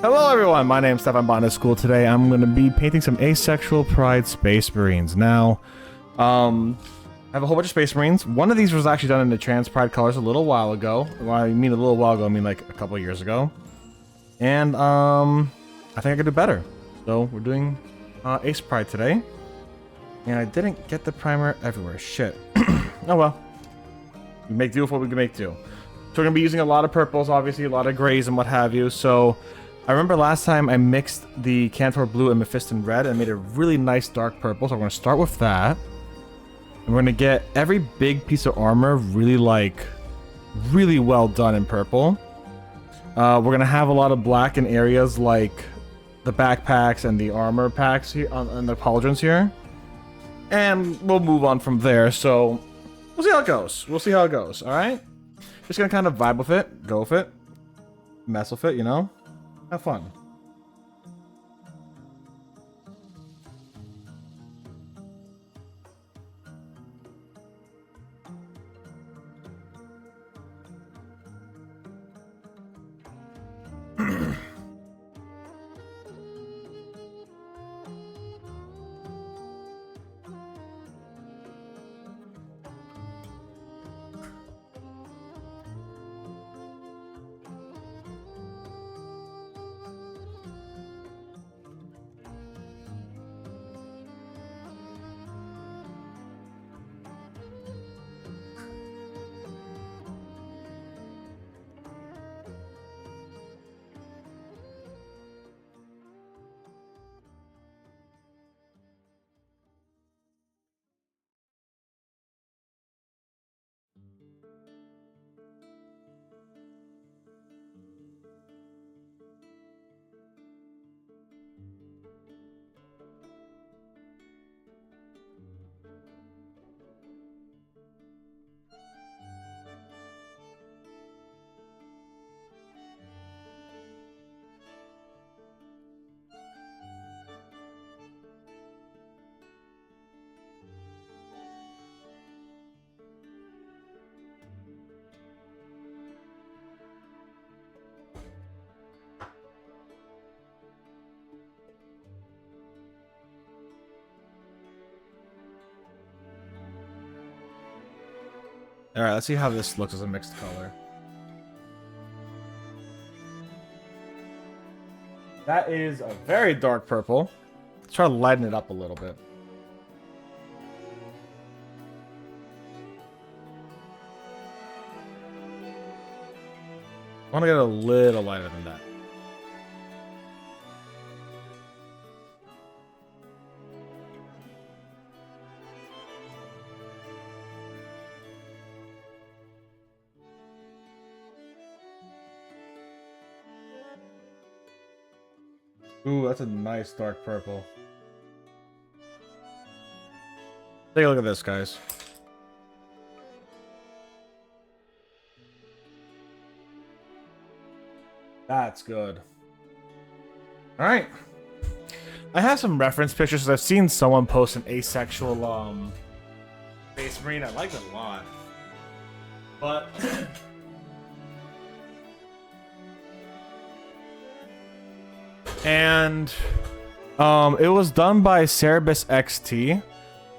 Hello everyone, my name's Steph, I'm Botanist Cool. Today I'm going to be painting some Asexual Pride Space Marines. Now, I have a whole bunch of Space Marines. One of these was actually done in the Trans Pride colors a little while ago. Well, I mean a little while ago, I mean like a couple of years ago. And, I think I could do better. So, we're doing Ace Pride today. And I didn't get the primer everywhere. Shit. Oh well. We make do with what we can make do. So we're going to be using a lot of purples, obviously, a lot of grays and what have you. So I remember last time I mixed the Cantor Blue and Mephiston Red and made a really nice dark purple. So we're going to start with that. And we're going to get every big piece of armor really well done in purple. We're going to have a lot of black in areas like the backpacks and the armor packs here and the pauldrons here. And we'll move on from there. So we'll see how it goes. We'll see how it goes. All right. Just going to kind of vibe with it, go with it, mess with it, you know? Have fun. All right, let's see how this looks as a mixed color. That is a very dark purple. Let's try to lighten it up a little bit. I want to get a little lighter than that. Ooh, that's a nice dark purple. Take a look at this, guys. That's good. All right. I have some reference pictures because I've seen someone post an asexual Space Marine. I like it a lot. But and it was done by Cerebus XT. I'm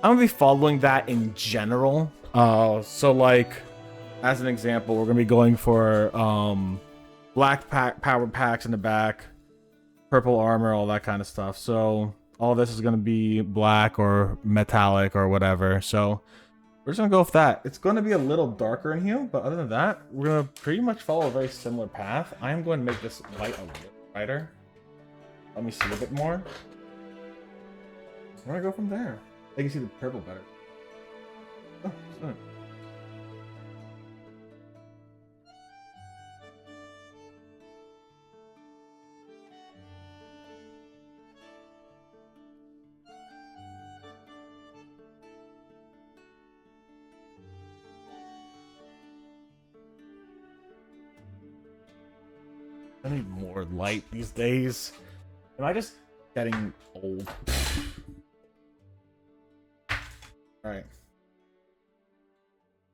gonna be following that in general. So like as an example, we're gonna be going for black power packs in the back, purple armor, all that kind of stuff. So all this is gonna be black or metallic or whatever. So we're just gonna go with that. It's gonna be a little darker in here, but other than that, we're gonna pretty much follow a very similar path. I am going to make this light a little brighter. Let me see a bit more. Where do I go from there? I can see the purple better. Oh, sorry. I need more light these days. Am I just getting old? Alright.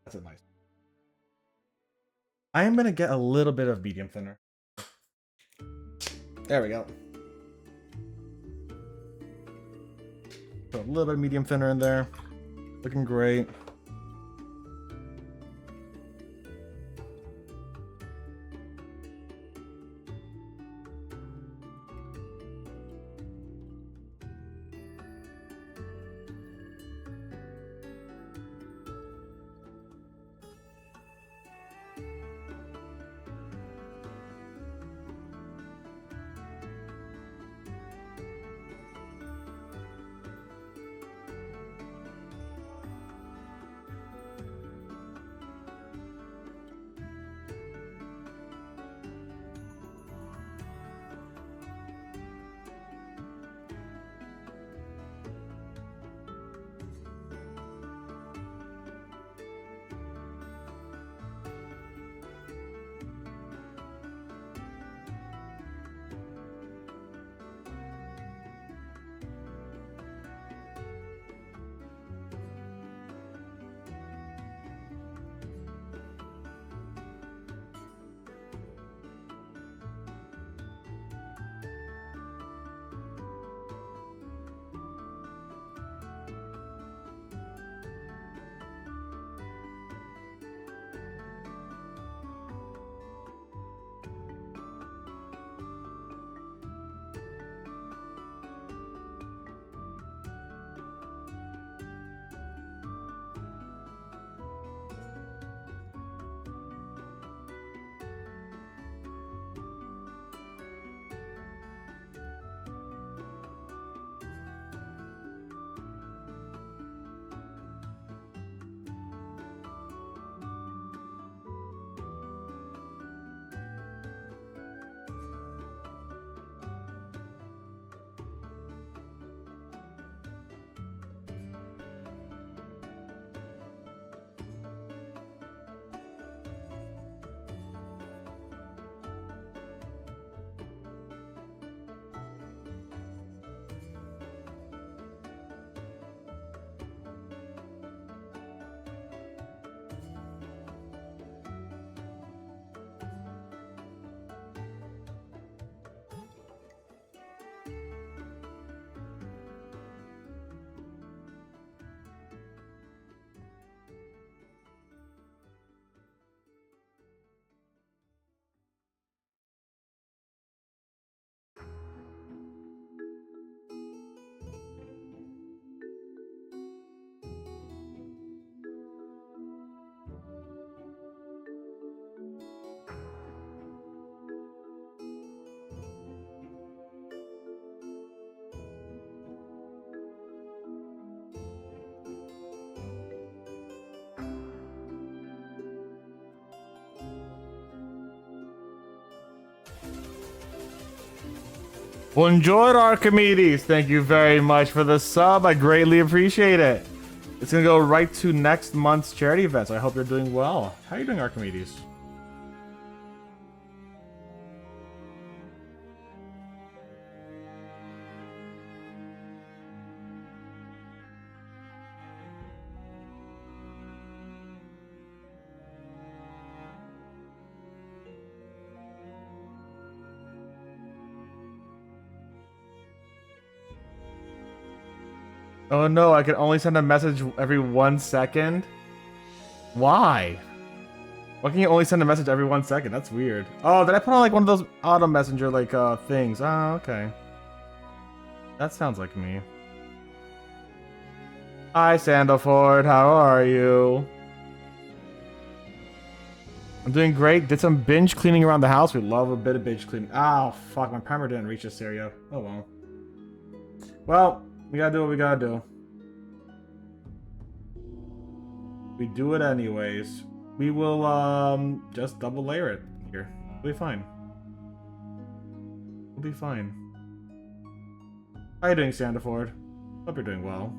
That's a nice. I am gonna get a little bit of medium thinner. There we go. Put a little bit of medium thinner in there. Looking great. Well, enjoyed, Archimedes. Thank you very much for the sub. I greatly appreciate it. It's gonna go right to next month's charity events. I hope you're doing well. How are you doing, Archimedes? Oh no, I can only send a message every 1 second? Why? Why can you only send a message every 1 second? That's weird. Oh, did I put on like one of those auto messenger like things? Oh, okay. That sounds like me. Hi, Sandleford. How are you? I'm doing great. Did some binge cleaning around the house. We love a bit of binge cleaning. Oh, fuck. My primer didn't reach this area. Oh, well. Well, we gotta do what we gotta do. We do it anyways. We will, just double layer it here. We'll be fine. We'll be fine. How are you doing, Sandleford? Hope you're doing well.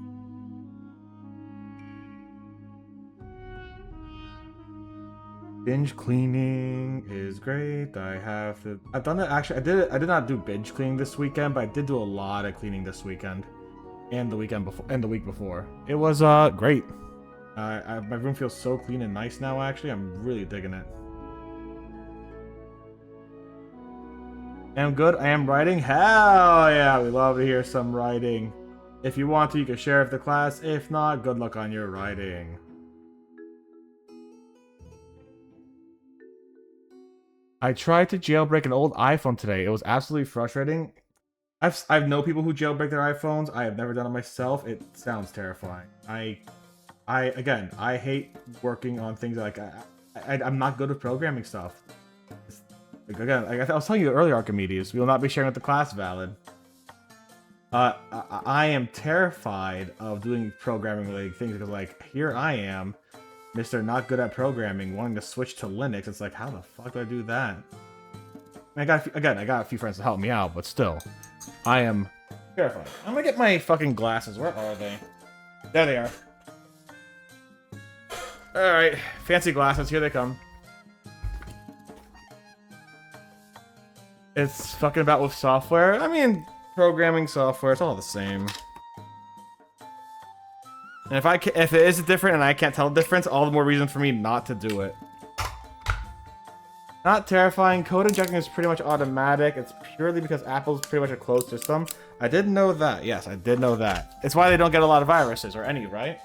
Binge cleaning is great. I've done it actually. I did not do binge cleaning this weekend, but I did do a lot of cleaning this weekend. And the weekend before and the week before. It was great. My room feels so clean and nice now, actually. I'm really digging it. I'm good. I am writing. Hell yeah, we love to hear some writing. If you want to, you can share with the class. If not, good luck on your writing. I tried to jailbreak an old iPhone today. It was absolutely frustrating. I've known people who jailbreak their iPhones. I have never done it myself. It sounds terrifying. Again, I hate working on things like I'm not good with programming stuff. Again, I was telling you earlier, Archimedes, we will not be sharing with the class. Valid. I am terrified of doing programming related things because, like, here I am, Mr. Not Good at Programming, wanting to switch to Linux. It's like, how the fuck do I do that? I got a few friends to help me out, but still, I am terrified. I'm gonna get my fucking glasses. Where are they? There they are. All right, fancy glasses. Here they come. It's fucking about with software. I mean, programming software, it's all the same. And if it is different and I can't tell the difference, all the more reason for me not to do it. Not terrifying. Code injecting is pretty much automatic. It's purely because Apple's pretty much a closed system. I did know that. Yes, I did know that. It's why they don't get a lot of viruses, or any, right?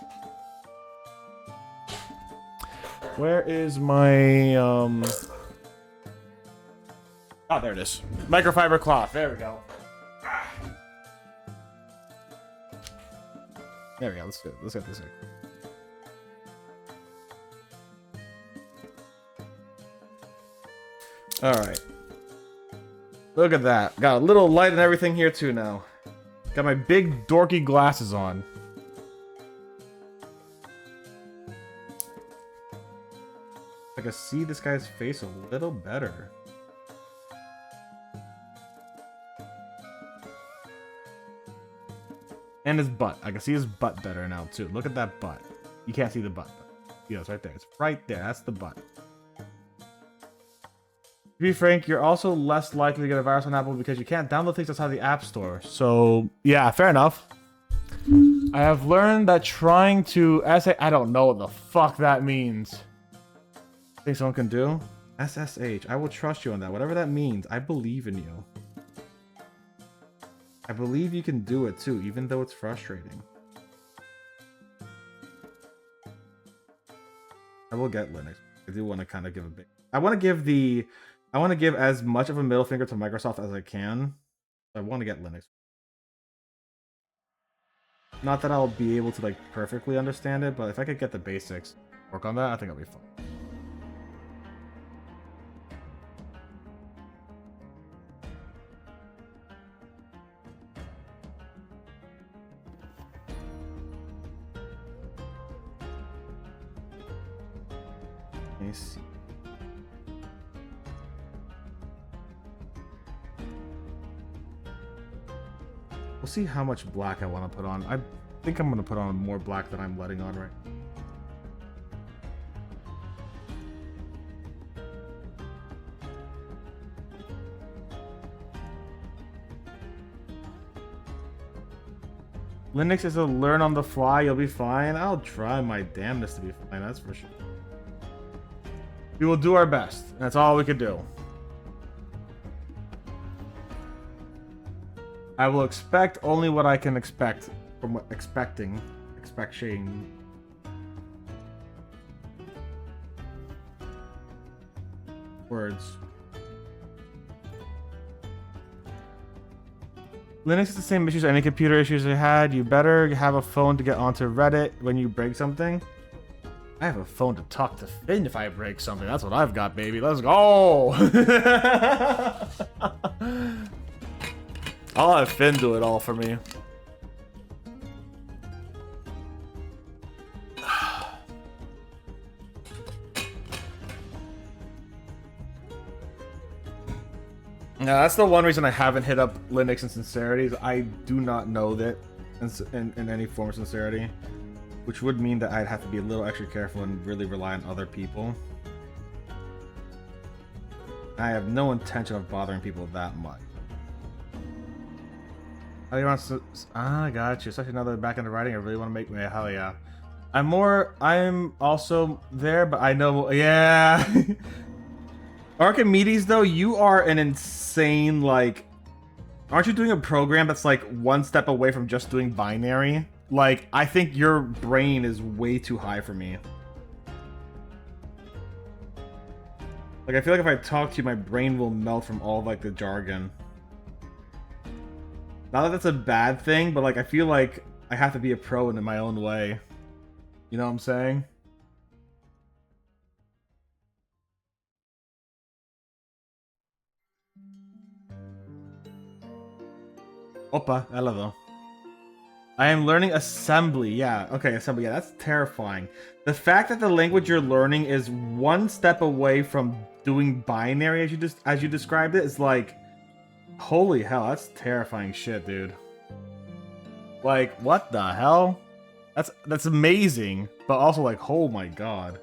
Where is my, Oh, there it is. Microfiber cloth. There we go. There we go. Let's get this in. Alright. Look at that. Got a little light and everything here too now. Got my big dorky glasses on. I can see this guy's face a little better. And his butt. I can see his butt better now, too. Look at that butt. You can't see the butt, though. Yeah, it's right there. It's right there. That's the butt. To be frank, you're also less likely to get a virus on Apple because you can't download things outside the App Store. So, yeah, fair enough. I have learned that trying to... I don't know what the fuck that means. Think someone can do? SSH. I will trust you on that. Whatever that means, I believe in you. I believe you can do it too, even though it's frustrating. I will get Linux. I do want to kind of give a big... I want to give as much of a middle finger to Microsoft as I can. I want to get Linux. Not that I'll be able to, like, perfectly understand it, but if I could get the basics, work on that, I think I'll be fine. See. We'll see how much black I want to put on. I think I'm going to put on more black than I'm letting on right now. Linux is a learn on the fly. You'll be fine. I'll try my damnedest to be fine. That's for sure. We will do our best. That's all we could do. I will expect only what I can expect from expecting. Words. Linux is the same issues any computer issues I had. You better have a phone to get onto Reddit when you break something. I have a phone to talk to Finn if I break something. That's what I've got, baby. Let's go. I'll have Finn do it all for me. Now, that's the one reason I haven't hit up Linux in sincerity. Is I do not know that in any form of sincerity. Which would mean that I'd have to be a little extra careful and really rely on other people. I have no intention of bothering people that much. How do you want to... I got you. Such another back into writing. I really want to make... Yeah, hell yeah. I'm also there, but I know... Yeah. Archimedes, though, you are an insane, like... Aren't you doing a program that's, like, one step away from just doing binary? Like, I think your brain is way too high for me. Like, I feel like if I talk to you, my brain will melt from all, like, the jargon. Not that that's a bad thing, but, like, I feel like I have to be a pro in my own way. You know what I'm saying? Opa, hello. I am learning assembly. Yeah, okay, assembly. Yeah, that's terrifying. The fact that the language you're learning is one step away from doing binary, as you described it, is like, holy hell, that's terrifying shit, dude. Like, what the hell? That's amazing, but also like, oh my god.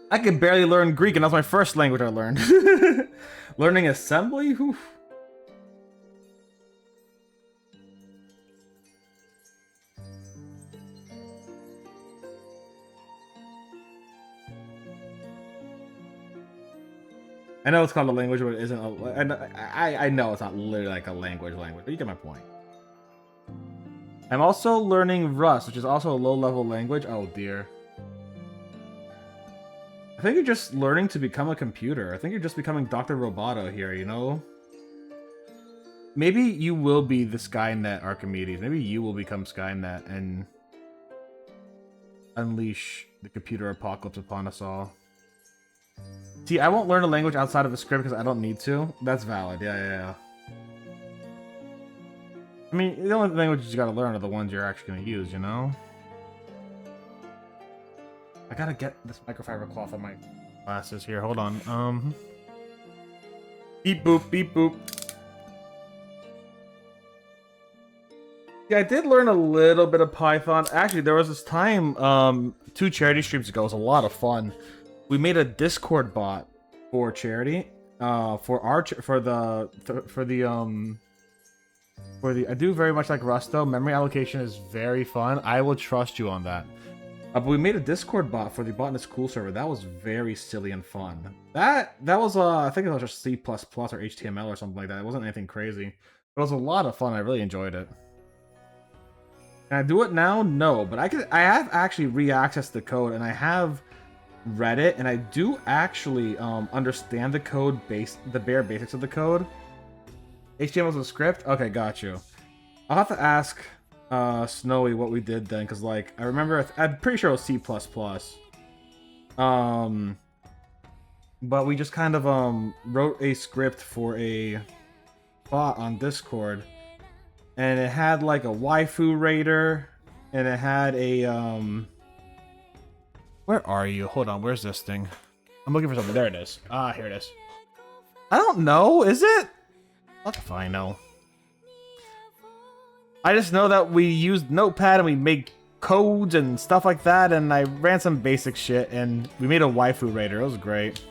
I could barely learn Greek, and that was my first language I learned. Learning assembly? Whew. I know it's called a language, but it isn't. I know it's not literally like a language, but you get my point. I'm also learning Rust, which is also a low-level language. Oh dear. I think you're just learning to become a computer. I think you're just becoming Dr. Roboto here, you know? Maybe you will be the Skynet Archimedes. Maybe you will become Skynet and unleash the computer apocalypse upon us all. See, I won't learn a language outside of a script because I don't need to. That's valid. Yeah. I mean, the only languages you gotta learn are the ones you're actually gonna use, you know? I gotta get this microfiber cloth on my glasses here. Hold on. Beep boop, beep boop. Yeah, I did learn a little bit of Python. Actually, there was this time, 2 charity streams ago. It was a lot of fun. We made a Discord bot for charity, I do very much like Rust though. Memory allocation is very fun. I will trust you on that. But we made a Discord bot for the Botanist Cool server. That was very silly and fun. That was I think it was just C++ or HTML or something like that. It wasn't anything crazy. It was a lot of fun. I really enjoyed it. Can I do it now? No, but I have actually re-accessed the code, and I have read it, and I do actually understand the code the bare basics of the code. HTML is a script? Okay, got you. I'll have to ask Snowy what we did then, because like I remember I'm pretty sure it was C++. But we just kind of wrote a script for a bot on Discord, and it had like a waifu raider, and it had a where are you? Hold on, where's this thing? I'm looking for something. There it is. Ah, here it is. I don't know, is it? What if I know? I just know that we used Notepad and we made codes and stuff like that, and I ran some basic shit, and we made a waifu raider. It was great.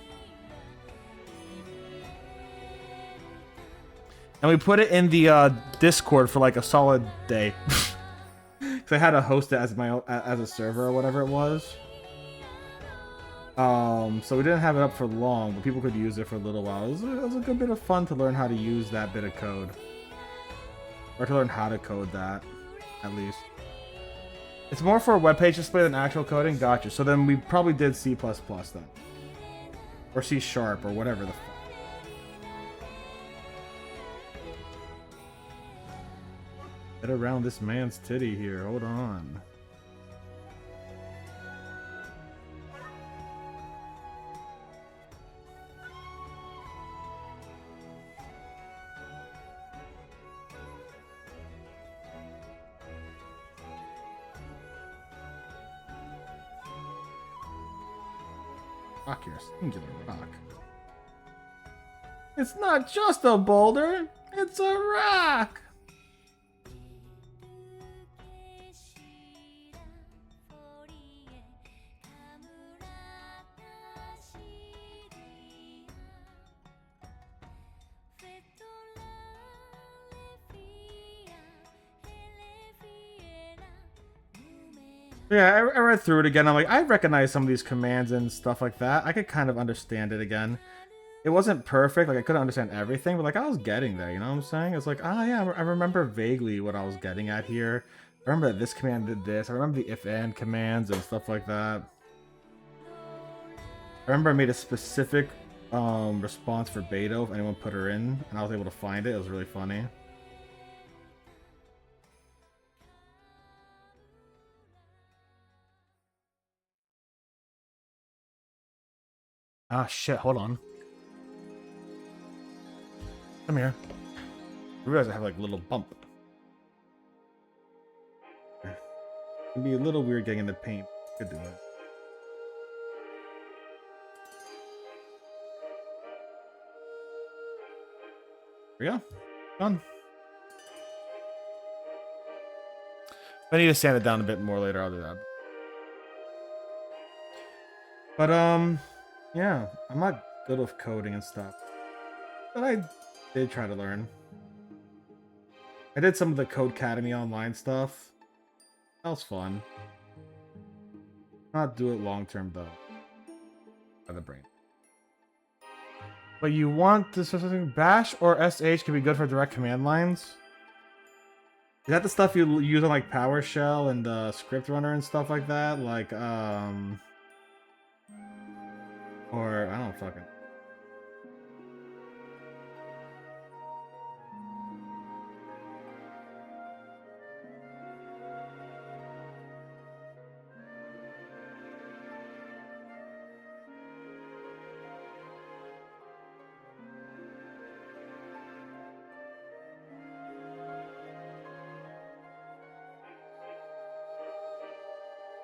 And we put it in the Discord for like a solid day. Because I had to host it as as a server or whatever it was. So we didn't have it up for long, but people could use it for a little while. It was a good bit of fun to learn how to use that bit of code. Or to learn how to code that, at least. It's more for a web page display than actual coding? Gotcha. So then we probably did C++ then. Or C# or whatever the fuck. Get around this man's titty here. Hold on. Rock here, singular rock. It's not just a boulder, it's a rock! Yeah, I read through it again. I'm like, I recognize some of these commands and stuff like that. I could kind of understand it again. It wasn't perfect, like I couldn't understand everything, but like I was getting there, you know what I'm saying? It's like, ah, yeah, I remember vaguely what I was getting at here. I remember that this command did this. I remember the if-and commands and stuff like that. I remember I made a specific response for Beto if anyone put her in, and I was able to find it. It was really funny. Ah, shit, hold on. Come here. I realize I have like a little bump. It'd be a little weird getting in the paint. Could do it. There we go. Done. If I need to sand it down a bit more later, I'll do that. But yeah, I'm not good with coding and stuff, but I did try to learn. I did some of the Codecademy online stuff. That was fun. Not do it long term though. By the brain. But you want this something Bash or SH can be good for direct command lines? Is that the stuff you use on like PowerShell and the script runner and stuff like that? Like or I don't fucking.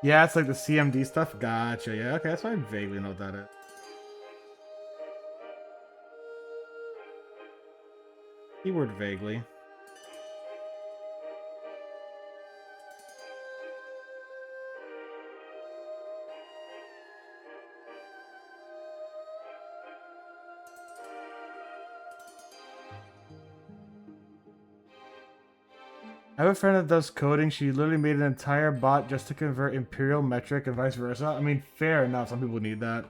Yeah, it's like the CMD stuff. Gotcha. Yeah, okay, that's why I vaguely know what that is. Keyword vaguely. I have a friend that does coding. She literally made an entire bot just to convert imperial metric and vice versa. I mean, fair enough. Some people need that.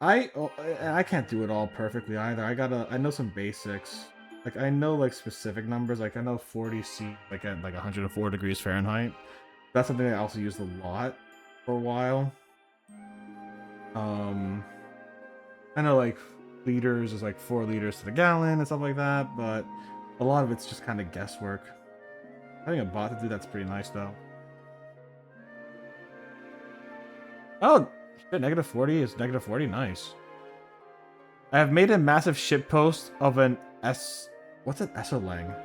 I can't do it all perfectly either. I know some basics. Like I know like specific numbers. Like I know 40 C like at like 104 degrees Fahrenheit. That's something I also used a lot for a while. I know like liters is like 4 liters to the gallon and stuff like that, but a lot of it's just kind of guesswork. Having a bot to do that's pretty nice though. Oh, shit, negative 40 is negative 40, nice. I have made a massive shitpost of an S... What's an Esserlang?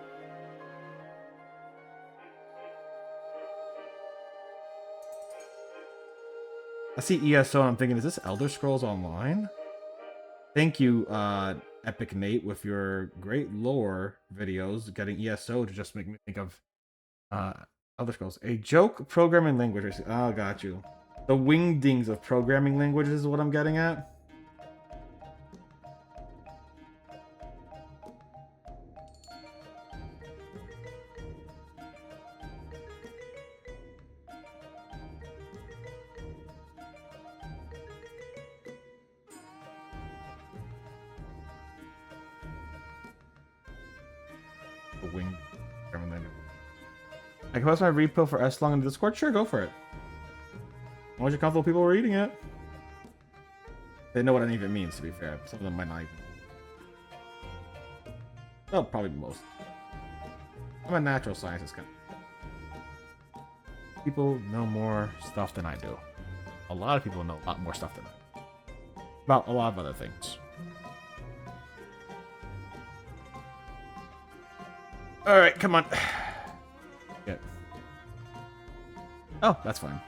I see ESO and I'm thinking, is this Elder Scrolls Online? Thank you, Epic Nate, with your great lore videos, getting ESO to just make me think of Elder Scrolls. A joke programming language. Oh, got you. The wingdings of programming languages is what I'm getting at. The wing programming language. I can post my repo for S-Long in the Discord? Sure, go for it. As long as you're comfortable people reading it. They know what any of it means, to be fair. Some of them might not even. Well, probably most. I'm a natural scientist kind of. People know more stuff than I do. A lot of people know a lot more stuff than I do. About a lot of other things. Alright, come on. Good. Oh, that's fine.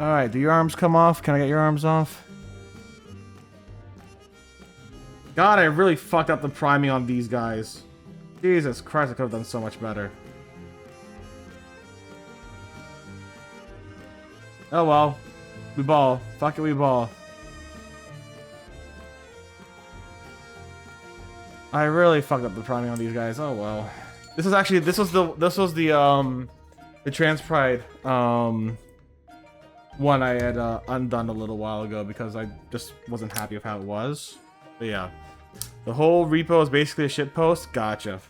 Alright, do your arms come off? Can I get your arms off? God, I really fucked up the priming on these guys. Jesus Christ, I could have done so much better. Oh well. We ball. Fuck it, we ball. I really fucked up the priming on these guys. Oh well. This was the The Trans Pride one I had undone a little while ago because I just wasn't happy with how it was. But yeah, the whole repo is basically a shitpost. Gotcha.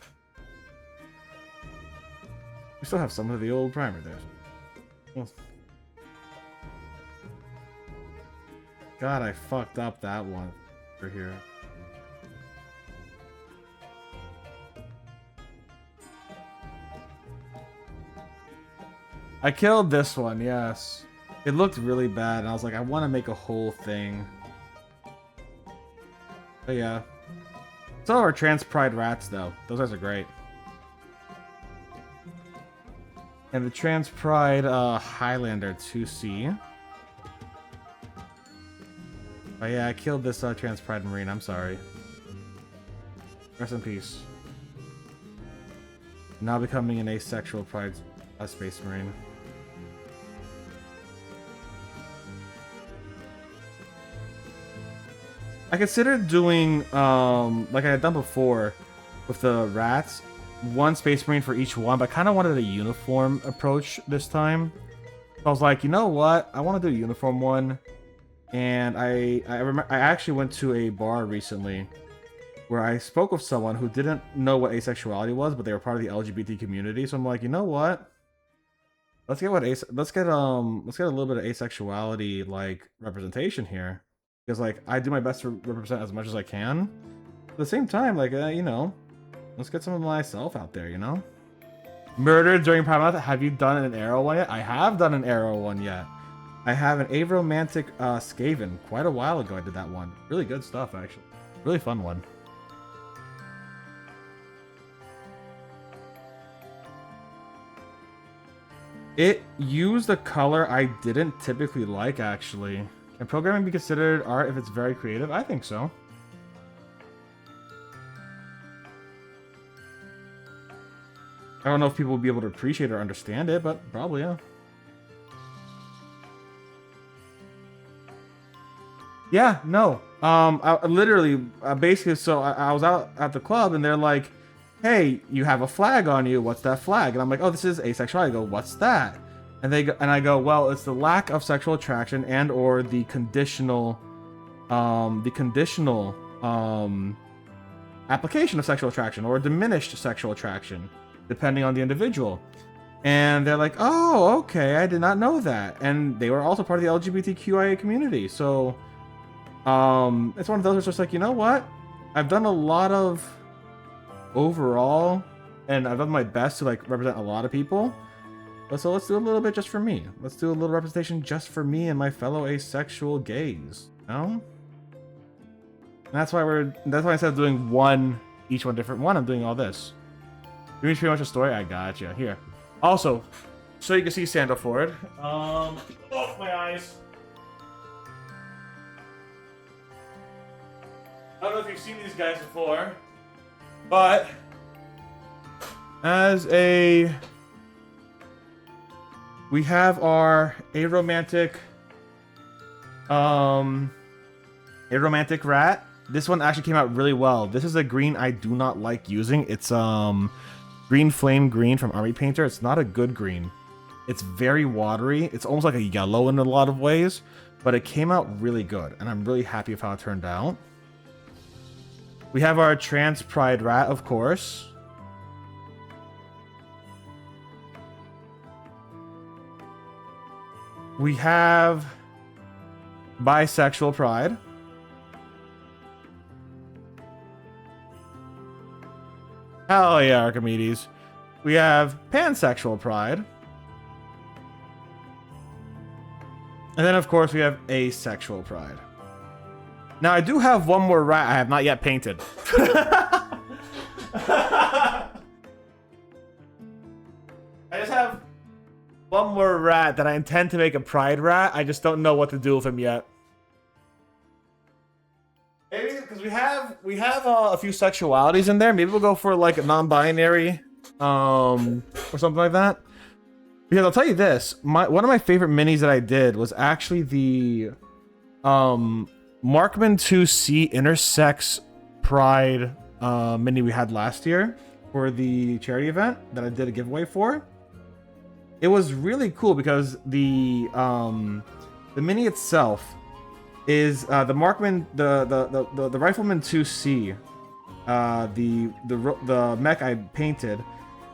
We still have some of the old primer there. Oh. God, I fucked up that one for here. I killed this one, yes. It looked really bad, and I was like, I want to make a whole thing. But yeah. Some of our Trans Pride rats, though. Those guys are great. And the Trans Pride Highlander 2C. Oh yeah, I killed this Trans Pride Marine, I'm sorry. Rest in peace. Now becoming an asexual Pride Space Marine. I considered doing, like I had done before with the rats, one Space Marine for each one, but I kind of wanted a uniform approach this time. So I was like, you know what? I want to do a uniform one. And I actually went to a bar recently where I spoke with someone who didn't know what asexuality was, but they were part of the LGBT community. So I'm like, you know what? Let's get a little bit of asexuality like representation here. Because, like, I do my best to represent as much as I can. At the same time, like, you know, let's get some of myself out there, you know? Murdered during Pride Month. Have you done an arrow one yet? I have done an arrow one yet. I have an Aromantic Skaven. Quite a while ago I did that one. Really good stuff, actually. Really fun one. It used a color I didn't typically like, actually. Can programming be considered art if it's very creative? I think so. I don't know if people will be able to appreciate or understand it, but probably, yeah. Yeah, no. I literally, basically, so I was out at the club and they're like, hey, you have a flag on you. What's that flag? And I'm like, oh, this is asexual. I go, what's that? And they go, and I go, well, it's the lack of sexual attraction and or the conditional application of sexual attraction or diminished sexual attraction, depending on the individual. And they're like, oh, okay, I did not know that. And they were also part of the LGBTQIA community. So it's one of those where it's just like, you know what? I've done a lot of overall, and I've done my best to like represent a lot of people. But so let's do a little bit just for me. Let's do a little representation just for me and my fellow asexual gays. You know? And that's why instead of doing each one different one, I'm doing all this. You reach pretty much a story? I gotcha. Here. Also, so you can see Sandleford. Oh, my eyes. I don't know if you've seen these guys before, but we have our aromantic rat. This one actually came out really well. This is a green I do not like using. It's green flame green from Army Painter. It's not a good green. It's very watery. It's almost like a yellow in a lot of ways, but it came out really good, and I'm really happy with how it turned out. We have our Trans Pride rat, of course. We have Bisexual Pride. Hell yeah, Archimedes. We have Pansexual Pride. And then, of course, we have Asexual Pride. Now, I do have one more rat I have not yet painted. I just have one more rat that I intend to make a pride rat. I just don't know what to do with him yet. Maybe because we have a few sexualities in there. Maybe we'll go for like a non-binary, or something like that. Because I'll tell you this, one of my favorite minis that I did was actually the Markman 2C intersex pride mini we had last year for the charity event that I did a giveaway for. it was really cool because the mini itself is the Markman, the Rifleman 2C, the mech I painted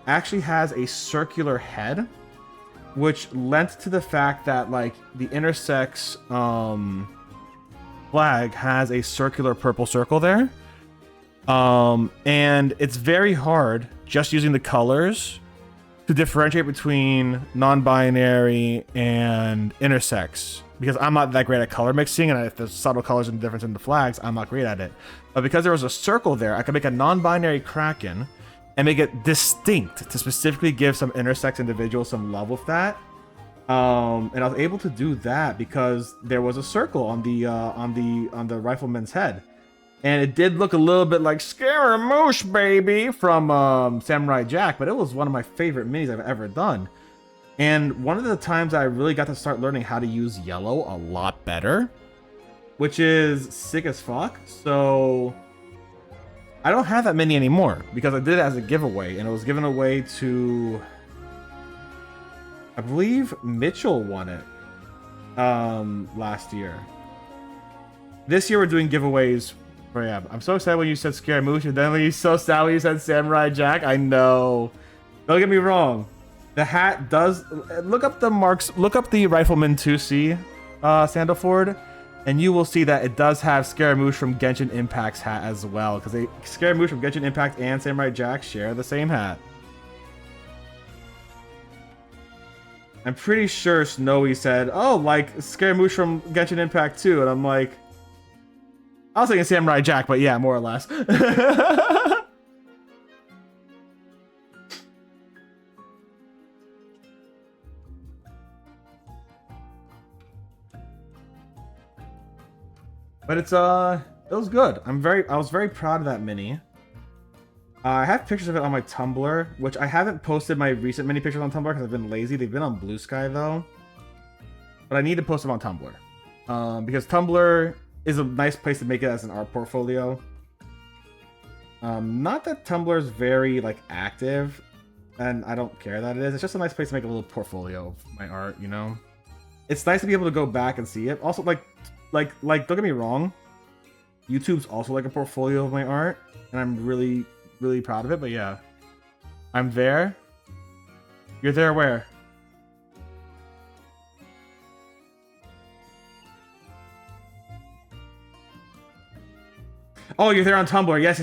actually has a circular head, which lent to the fact that like the intersex flag has a circular purple circle there, and it's very hard just using the colors to differentiate between non-binary and intersex, because I'm not that great at color mixing, and if there's subtle colors and difference in the flags, I'm not great at it. But because there was a circle there, I could make a non-binary Kraken and make it distinct to specifically give some intersex individuals some love with that. And I was able to do that because there was a circle on the rifleman's head, and it did look a little bit like Scaramouche, baby, from Samurai Jack. But it was one of my favorite minis I've ever done, and one of the times I really got to start learning how to use yellow a lot better, which is sick as fuck. So I don't have that mini anymore because I did it as a giveaway, and it was given away to, I believe Mitchell won it last year. This year we're doing giveaways for, yeah, I'm so excited when you said Scaramouche, and then when you so sad when you said Samurai Jack. I know. Don't get me wrong. The hat does, look up the marks, look up the Rifleman 2C Sandleford, and you will see that it does have Scaramouche from Genshin Impact's hat as well, because Scaramouche from Genshin Impact and Samurai Jack share the same hat. I'm pretty sure Snowy said, oh, like Scaramouche from Genshin Impact 2, and I'm like, I was thinking Samurai Jack, but yeah, more or less. But it was good. I was very proud of that mini. I have pictures of it on my Tumblr, which I haven't posted my recent mini pictures on Tumblr because I've been lazy. They've been on Blue Sky though, but I need to post them on Tumblr because Tumblr is a nice place to make it as an art portfolio. Not that Tumblr is very like active, and I don't care that it is. It's just a nice place to make a little portfolio of my art, you know. It's nice to be able to go back and see it. Also, like, don't get me wrong, YouTube's also like a portfolio of my art, and I'm really, really proud of it. But yeah, I'm there. You're there where? Oh, you're there on Tumblr. Yes.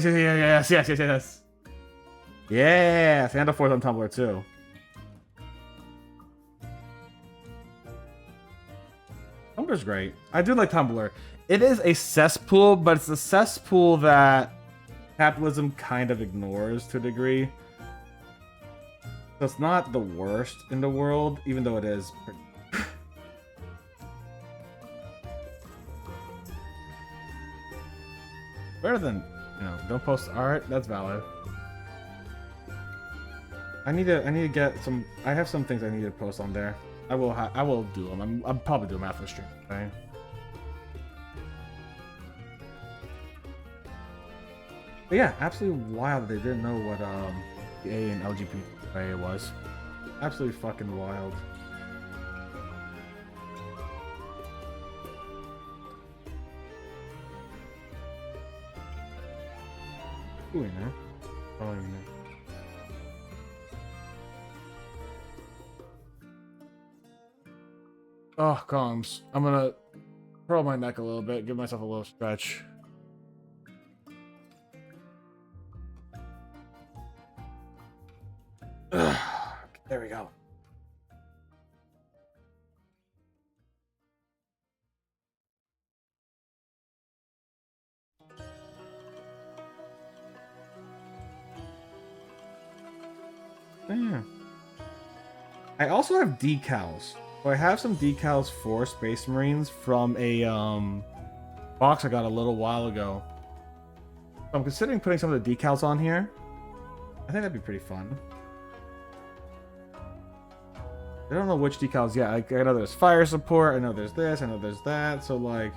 Yeah, Sandalford's on Tumblr too. Tumblr's great. I do like Tumblr. It is a cesspool, but it's a cesspool that capitalism kind of ignores to a degree. So it's not the worst in the world, even though it is pretty... Better than, you know, don't post art. That's valid. I need to get some. I have some things I need to post on there. I will do them. I'll probably do them after the stream. Okay. But yeah, absolutely wild. They didn't know what the A and LGBT was. Absolutely fucking wild. Ooh, you know. Oh, you know. Oh, comms. I'm gonna curl my neck a little bit, give myself a little stretch. Ugh. There we go. Yeah. I also have decals. So I have some decals for Space Marines from a box I got a little while ago. So I'm considering putting some of the decals on here. I think that'd be pretty fun. I don't know which decals yet. I know there's fire support, I know there's this, I know there's that. So like,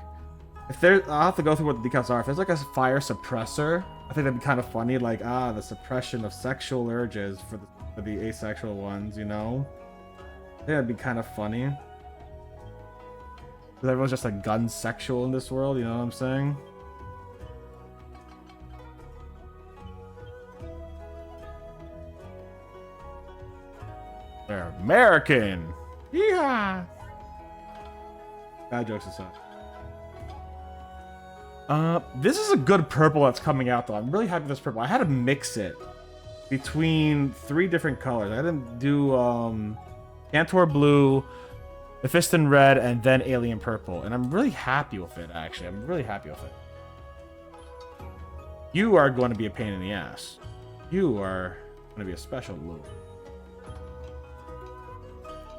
if there, I'll have to go through what the decals are. If there's like a fire suppressor, I think that'd be kind of funny. Like, the suppression of sexual urges for the asexual ones, you know? think that'd be kind of funny. Because everyone's just like gun sexual in this world, you know what I'm saying? They're American! Yeah! Bad jokes aside. This is a good purple that's coming out though. I'm really happy with this purple. I had to mix it between 3 different colors. I didn't do Cantor blue, Mephiston red, and then alien purple. And I'm really happy with it, actually. I'm really happy with it. You are going to be a pain in the ass. You are going to be a special blue.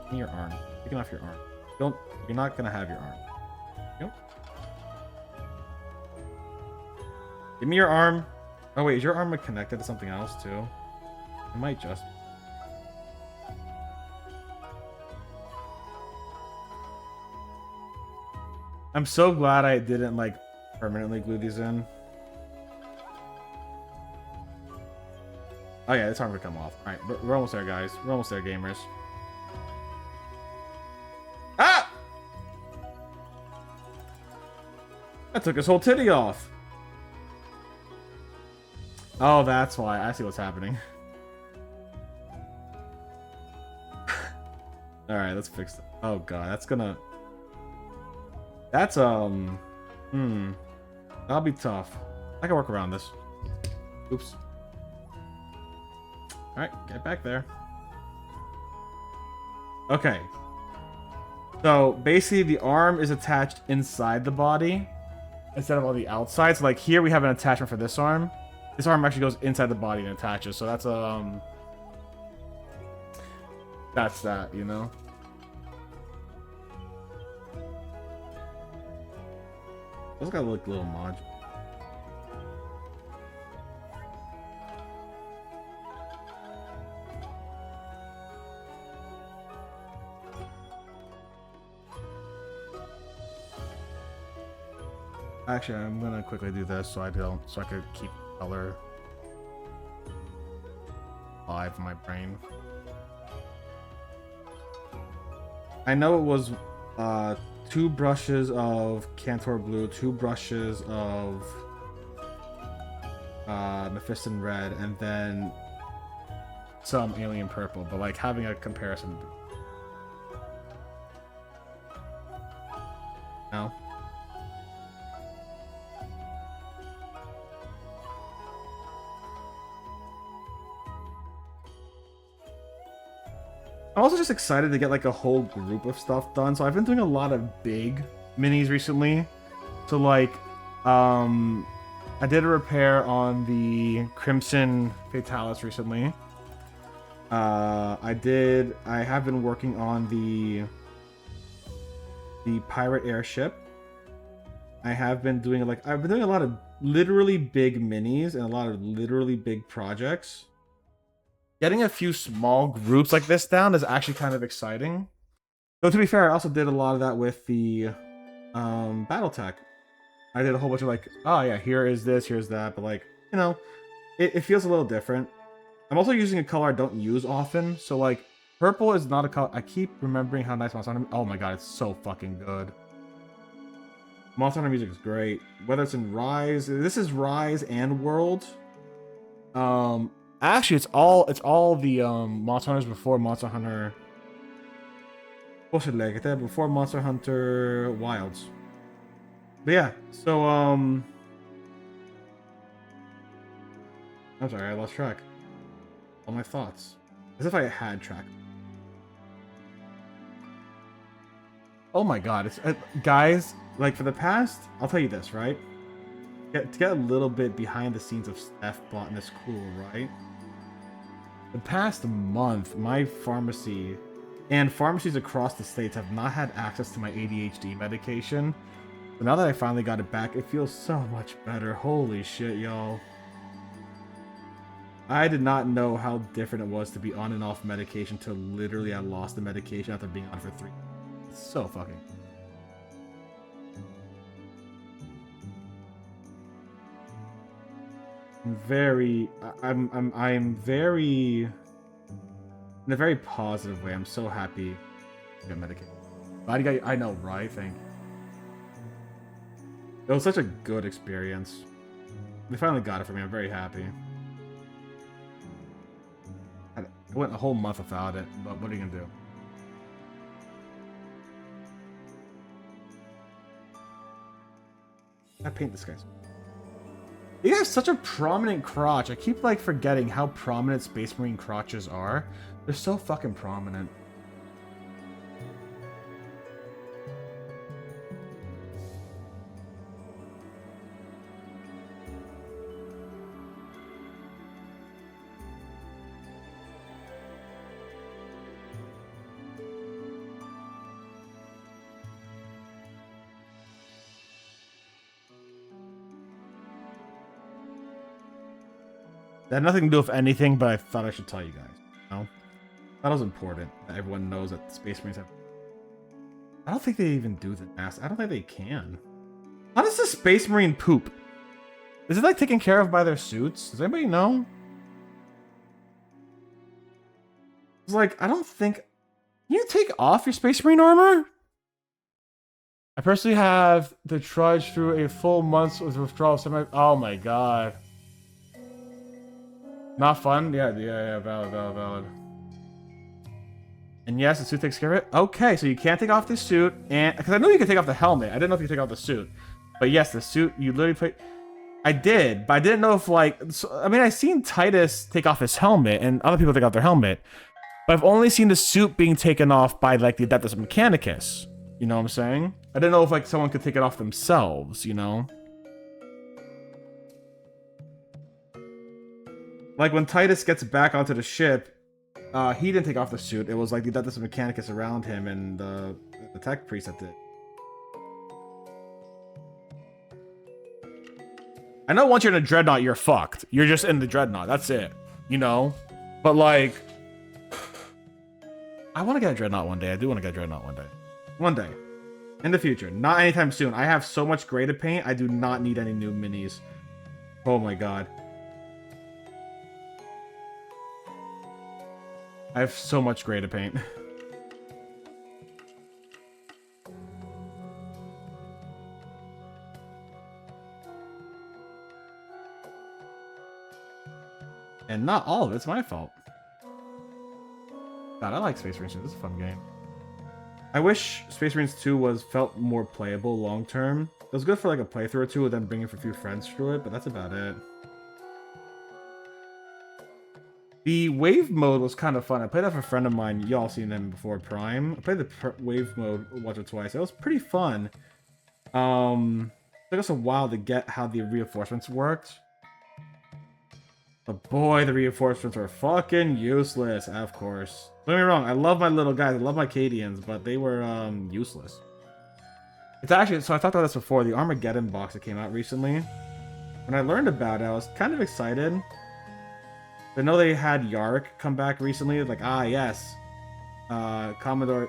Give me your arm. Taking off your arm. You're not going to have your arm. Nope. Give me your arm. Oh wait, is your arm connected to something else too? It might just. I'm so glad I didn't like permanently glue these in. Oh yeah, it's hard to come off. Alright, we're almost there, guys. We're almost there, gamers. Ah! I took his whole titty off. Oh, that's why. I see what's happening. Alright, let's fix it. Oh god, that's gonna... That's, that'll be tough. I can work around this. Oops. Alright, get back there. Okay. So, basically, the arm is attached inside the body instead of on the outside. So, like, here we have an attachment for this arm. This arm actually goes inside the body and attaches. So, that's, that's that, you know? It's got a little module. Actually, I'm gonna quickly do this so I could keep color alive in my brain. I know it was 2 brushes of Cantor blue, 2 brushes of Mephiston red, and then some alien purple, but like having a comparison. No. I'm also just excited to get like a whole group of stuff done. So I've been doing a lot of big minis recently. So like, I did a repair on the Crimson Fatalis recently. I have been working on the pirate airship. I've been doing a lot of literally big minis and a lot of literally big projects. Getting a few small groups like this down is actually kind of exciting. Though to be fair, I also did a lot of that with the Battletech. I did a whole bunch of like, oh yeah, here is this, here's that, but like, you know, it feels a little different. I'm also using a color I don't use often, so like, purple is not a color. I keep remembering how nice Monster Hunter. Oh my god, it's so fucking good. Monster Hunter music is great. Whether it's in Rise, this is Rise and World. Actually, it's all the Monster Hunters before Monster Hunter. Before Monster Hunter Wilds. But yeah, so I'm sorry, I lost track. All my thoughts, as if I had track. Oh my god, it's guys. Like for the past, I'll tell you this, right? To get a little bit behind the scenes of Steph Botanist Cool, right? The past month, my pharmacy and pharmacies across the states have not had access to my ADHD medication. But now that I finally got it back, it feels so much better. Holy shit, y'all. I did not know how different it was to be on and off medication till literally I lost the medication after being on for 3 months. It's so fucking... I'm very, in a very positive way. I'm so happy Get medicated. I know, right? Thank you. It was such a good experience. They finally got it for me. I'm very happy. I went a whole month without it, but what are you gonna do? I paint this guy's. You have such a prominent crotch. I keep like forgetting how prominent Space Marine crotches are. They're so fucking prominent. That had nothing to do with anything, but I thought I should tell you guys. You know? That was important that everyone knows that Space Marines have. I don't think they even do the mask. I don't think they can. How does the Space Marine poop? Is it like taken care of by their suits? Does anybody know? It's like, I don't think. Can you take off your Space Marine armor? I personally have to trudge through a full month's withdrawal. Oh my god. Not fun? Yeah, valid. And yes, the suit takes care of it. Okay, so you can't take off the suit, and because I know you can take off the helmet. I didn't know if you could take off the suit. But yes, the suit, you literally play. I did, but I didn't know if like. I mean, I've seen Titus take off his helmet, and other people take off their helmet. But I've only seen the suit being taken off by like the Adeptus Mechanicus. You know what I'm saying? I didn't know if like someone could take it off themselves, you know? Like when Titus gets back onto the ship, he didn't take off the suit. It was like the Adeptus Mechanicus around him and the tech priest that did. I know once you're in a dreadnought, you're fucked. You're just in the dreadnought. That's it. You know? But like, I want to get a dreadnought one day. I do want to get a dreadnought one day. One day. In the future. Not anytime soon. I have so much gray to paint. I do not need any new minis. Oh my god. I have so much gray to paint. And not all of it's my fault. God, I like Space Marines 2. This is a fun game. I wish Space Marines 2 felt more playable long term. It was good for like a playthrough or two, and then bringing a few friends through it, but that's about it. The wave mode was kind of fun. I played that for a friend of mine. Y'all seen him before Prime. I played the wave mode once or twice. It was pretty fun. Took us a while to get how the reinforcements worked. But boy, the reinforcements are fucking useless, of course. Don't get me wrong, I love my little guys, I love my Cadians, but they were useless. It's actually, so I talked about this before, the Armageddon box that came out recently. When I learned about it, I was kind of excited. I know they had Yarrick come back recently, like, yes. Commander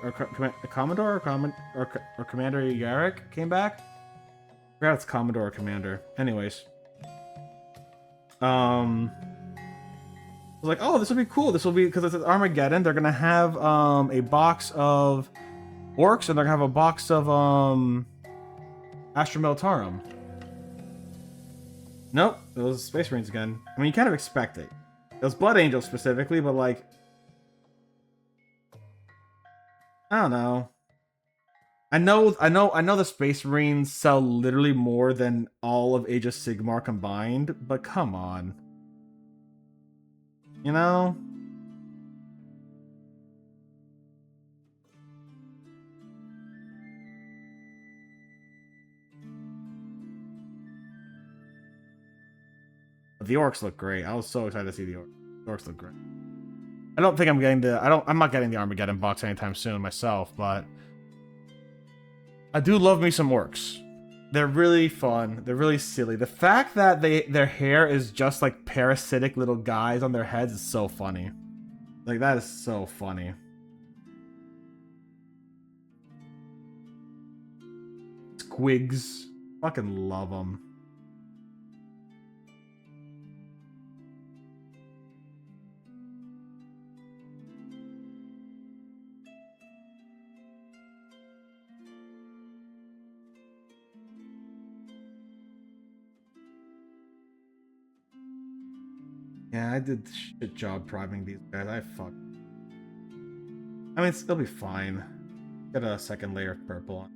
Yarrick came back? I forgot it's Commodore or Commander. Anyways. I was like, oh, this will be cool. This will be, because it's Armageddon, they're gonna have a box of orcs and they're gonna have a box of Astra Militarum. Nope, it was Space Marines again. I mean, you kind of expect it. It was Blood Angels specifically, but like, I don't know. I know the Space Marines sell literally more than all of Age of Sigmar combined, but come on. You know? The orcs look great. I was so excited to see the orcs. The orcs look great. I don't think I'm getting I'm not getting the Armageddon box anytime soon myself, but I do love me some orcs. They're really fun. They're really silly. The fact that their hair is just like parasitic little guys on their heads is so funny. Like, that is so funny. Squigs. Fucking love them. Yeah, I did shit job priming these guys. I fucked. I mean, it'll be fine. Get a second layer of purple on.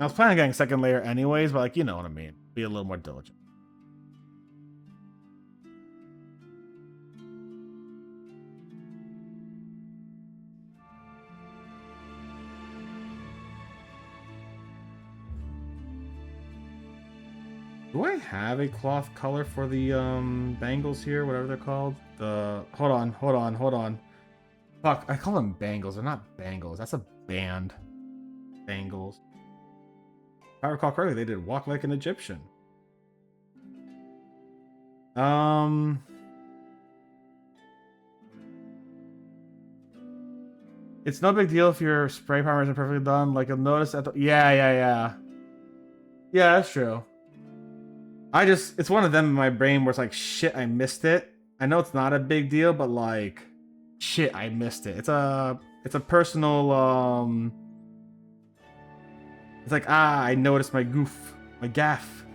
I was planning on getting second layer anyways, but like, you know what I mean. Be a little more diligent. Do I have a cloth color for the bangles here, whatever they're called? Hold on. Fuck, I call them bangles. They're not bangles. That's a band. Bangles. If I recall correctly, they did Walk Like an Egyptian. It's no big deal if your spray primer isn't perfectly done. Like, you'll notice at the... Yeah, that's true. It's one of them in my brain where it's like, shit, I missed it. I know it's not a big deal, but like, shit, I missed it. It's a personal, it's like, I noticed my goof, my gaff.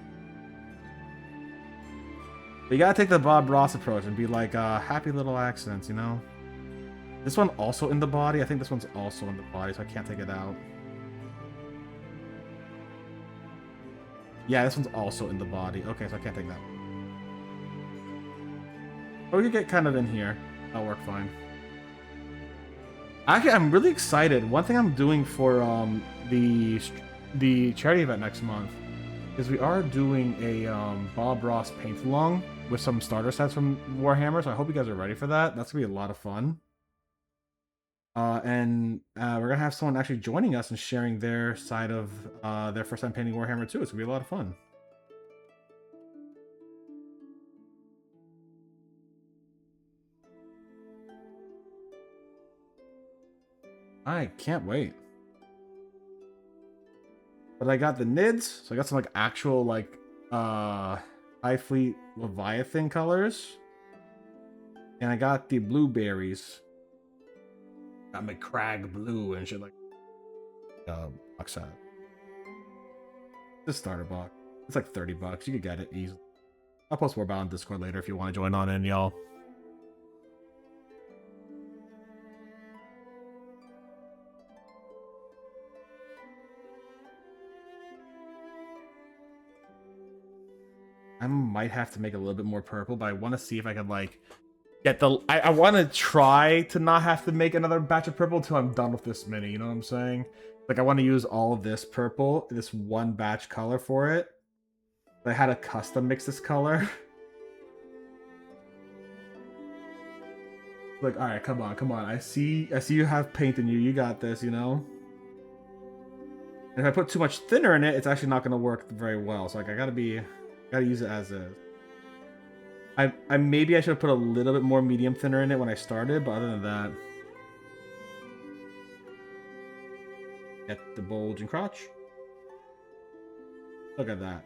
But you gotta take the Bob Ross approach and be like, happy little accidents, you know? This one also in the body? I think this one's also in the body, so I can't take it out. Yeah, this one's also in the body. Okay, so I can't take that one. But we could get kind of in here. That'll work fine. Actually, I'm really excited. One thing I'm doing for the charity event next month is we are doing a Bob Ross paint-along with some starter sets from Warhammer, so I hope you guys are ready for that. That's going to be a lot of fun. And we're going to have someone actually joining us and sharing their side of their first time painting Warhammer too. It's going to be a lot of fun. I can't wait. But I got the nids, so I got some like actual like High Fleet Leviathan colors. And I got the blueberries. Got my Crag blue and shit like box set. This starter box. It's like $30. You could get it easily. I'll post more about it on Discord later if you want to join on in, y'all. I might have to make it a little bit more purple, but I want to see if I can like get the... I want to try to not have to make another batch of purple until I'm done with this mini, you know what I'm saying? Like, I want to use all of this purple, this one batch color for it. I had to custom mix this color. Like, alright, come on. I see you have paint in you. You got this, you know? And if I put too much thinner in it, it's actually not going to work very well. So, like, I gotta use it as is. Maybe I should have put a little bit more medium thinner in it when I started, but other than that... Get the bulge and crotch. Look at that.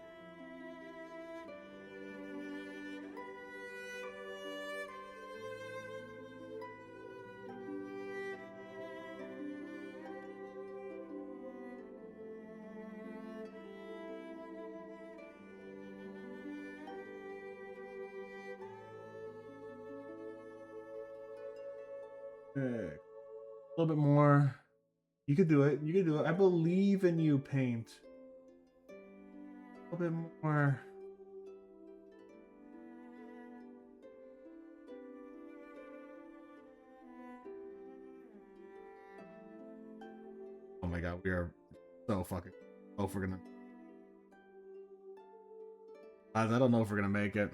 A little bit more. You could do it. You could do it. I believe in you, paint. A little bit more. Oh my god, we are so fucking... Oh, if we're gonna... I don't know if we're gonna make it.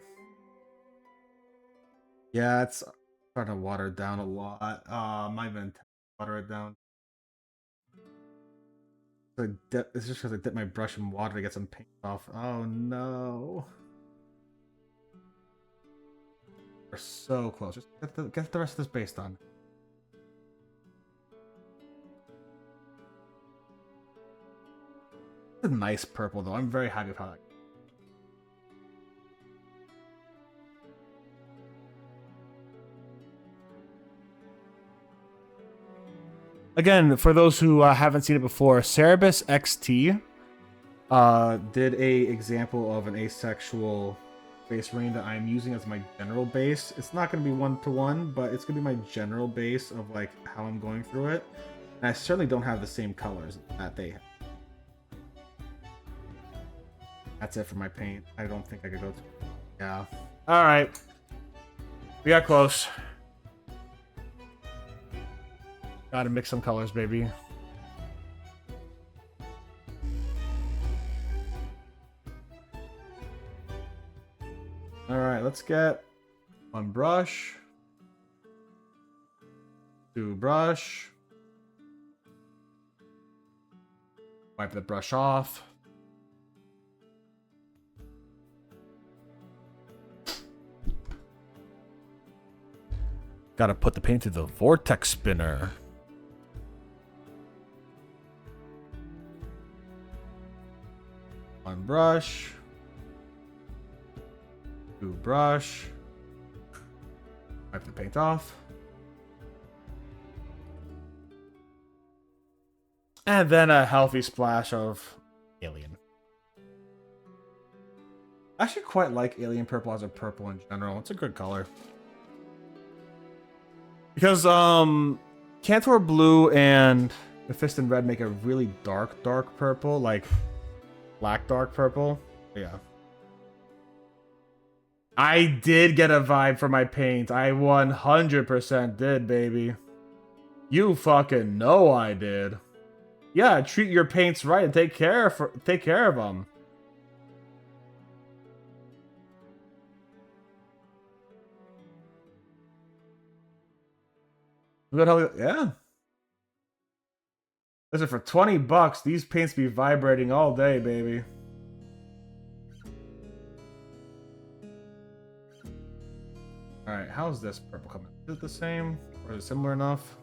Yeah, it's starting to water it down a lot. My vent water it down. It's just because I dipped my brush in water to get some paint off. Oh no. We're so close. Just get the rest of this base done. It's a nice purple though. I'm very happy with how that... Again, for those who haven't seen it before, Cerebus XT did a example of an asexual base marine that I'm using as my general base. It's not going to be one-to-one, but it's going to be my general base of like how I'm going through it. And I certainly don't have the same colors that they have. That's it for my paint. I don't think I could go to... Yeah. All right. We got close. Gotta mix some colors, baby. All right, let's get one brush, two brush, wipe the brush off. Gotta put the paint through the vortex spinner. One brush. Two brush. Wipe the paint off. And then a healthy splash of alien. I actually quite like alien purple as a purple in general. It's a good color. Because Cantor blue and Mephiston red make a really dark purple, like black dark purple. Yeah. I did get a vibe for my paint. I 100% did, baby. You fucking know I did. Yeah, treat your paints right and take care of them. Yeah. Listen, for 20 bucks, these paints be vibrating all day, baby. Alright, how's this purple coming? Is it the same? Or is it similar enough?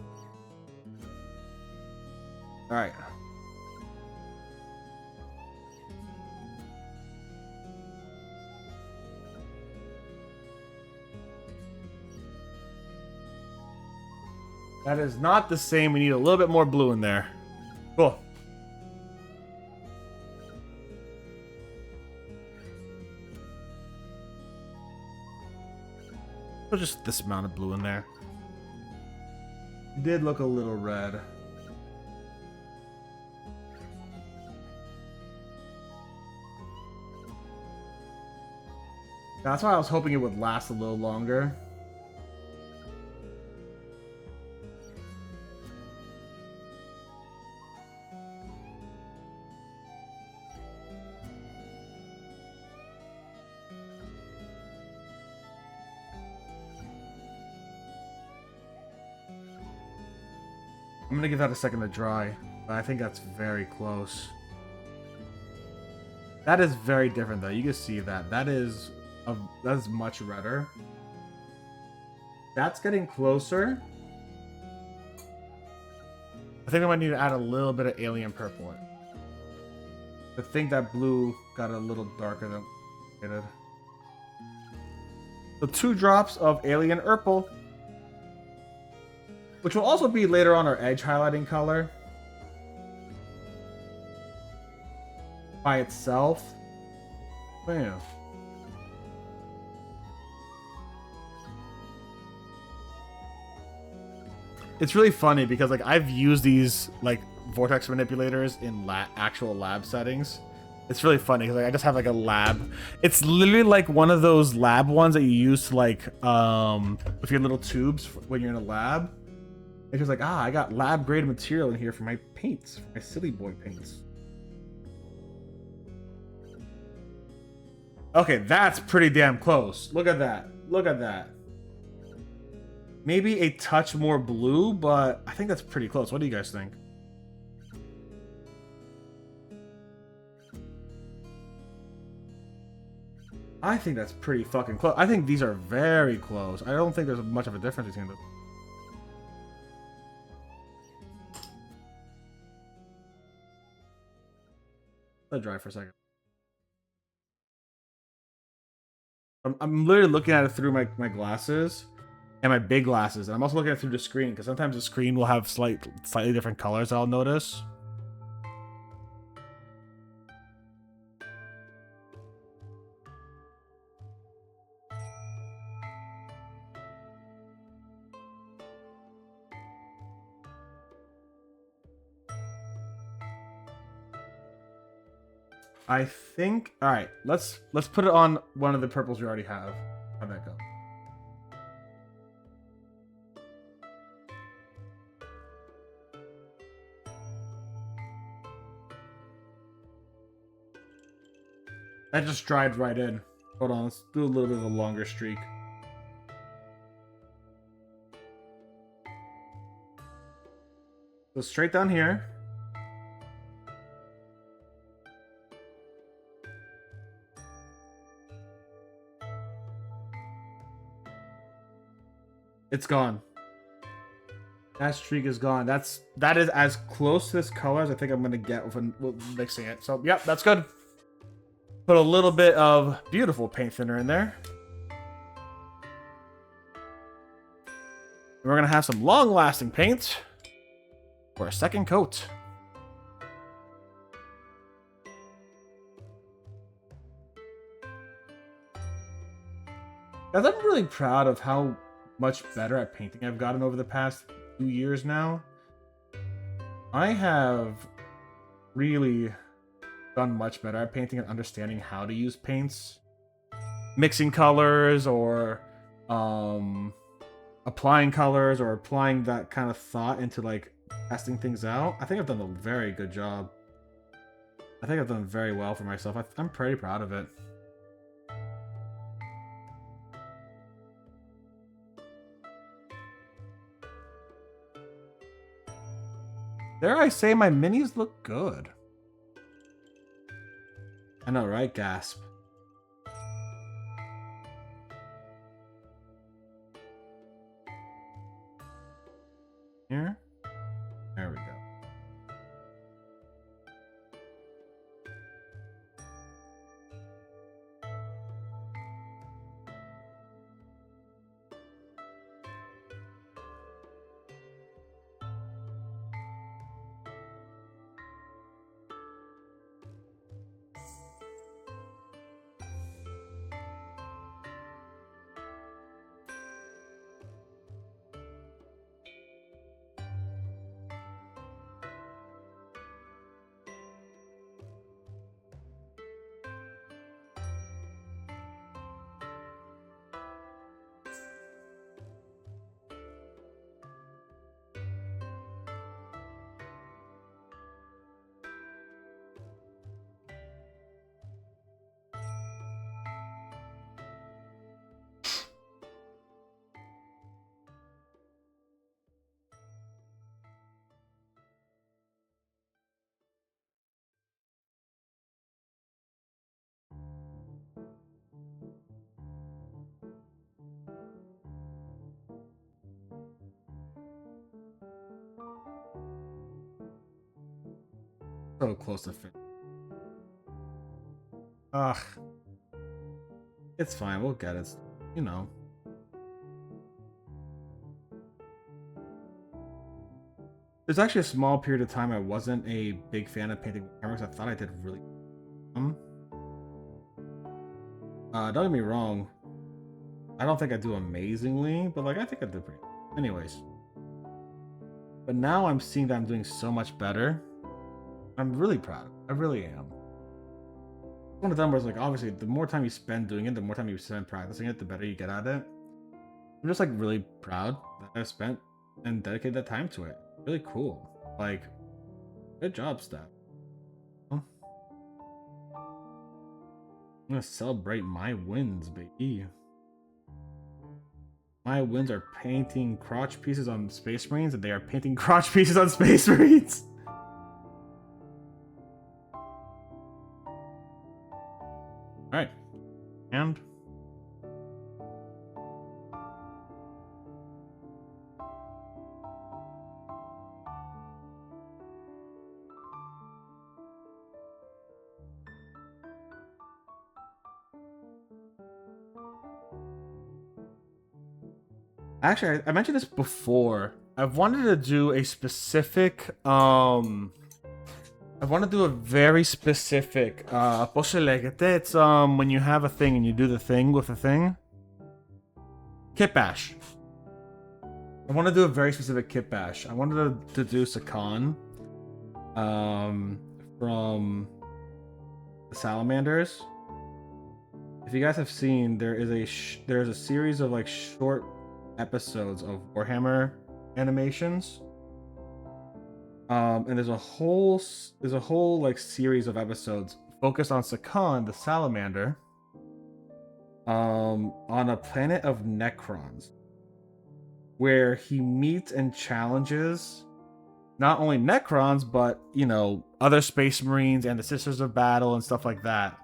Alright. That is not the same. We need a little bit more blue in there. Cool. Put just this amount of blue in there. It did look a little red. That's why I was hoping it would last a little longer. I'm gonna give that a second to dry, but I think that's very close. That is very different though. You can see that. That is much redder. That's getting closer. I think I might need to add a little bit of alien purple in. I think that blue got a little darker than it. So 2 drops of alien purple, which will also be later on our edge highlighting color by itself. Bam. It's really funny because like I've used these like vortex manipulators in actual lab settings. It's really funny because like, I just have like a lab. It's literally like one of those lab ones that you use to like with your little tubes when you're in a lab. It's just like, I got lab grade material in here for my paints, for my silly boy paints. Okay, that's pretty damn close. Look at that. Look at that. Maybe a touch more blue, but I think that's pretty close. What do you guys think? I think that's pretty fucking close. I think these are very close. I don't think there's much of a difference between them. Let it dry for a second. I'm literally looking at it through my glasses and my big glasses. And I'm also looking at it through the screen because sometimes the screen will have slightly different colors I'll notice. I think. All right, let's put it on one of the purples we already have. How'd that go? That just dried right in. Hold on, let's do a little bit of a longer streak. So straight down here. It's gone. That streak is gone. That is as close to this color as I think I'm gonna get with mixing it. So yep, that's good. Put a little bit of beautiful paint thinner in there. And we're gonna have some long-lasting paint for a second coat. Guys, I'm really proud of how much better at painting I've gotten over the past 2 years now. I have really done much better at painting and understanding how to use paints. Mixing colors or applying colors or applying that kind of thought into like testing things out. I think I've done a very good job. I think I've done very well for myself. I'm pretty proud of it. Dare I say my minis look good? I know, right? Gasp. Here? There we go. So close to fit. Ugh. It's fine, we'll get it. You know. There's actually a small period of time I wasn't a big fan of painting with cameras. I thought I did really don't get me wrong. I don't think I do amazingly, but like I think I did pretty. Anyways. But now I'm seeing that I'm doing so much better. I'm really proud. I really am. One of them was like, obviously, the more time you spend doing it, the more time you spend practicing it, the better you get at it. I'm just like really proud that I spent and dedicated that time to it. Really cool. Like, good job, Steph. I'm gonna celebrate my wins, baby. My wins are painting crotch pieces on Space Marines, and they are painting crotch pieces on Space Marines. Alright. And actually, I mentioned this before. I've wanted to do a specific, I want to do a very specific, it's, when you have a thing and you do the thing with a thing. Kit bash. I want to do a very specific kit bash. I wanted to do Sakan, from the salamanders. If you guys have seen, there's a series of like short episodes of Warhammer animations. And there's a whole like series of episodes focused on Sakan, the salamander, on a planet of Necrons, where he meets and challenges not only Necrons, but, you know, other Space Marines and the Sisters of Battle and stuff like that.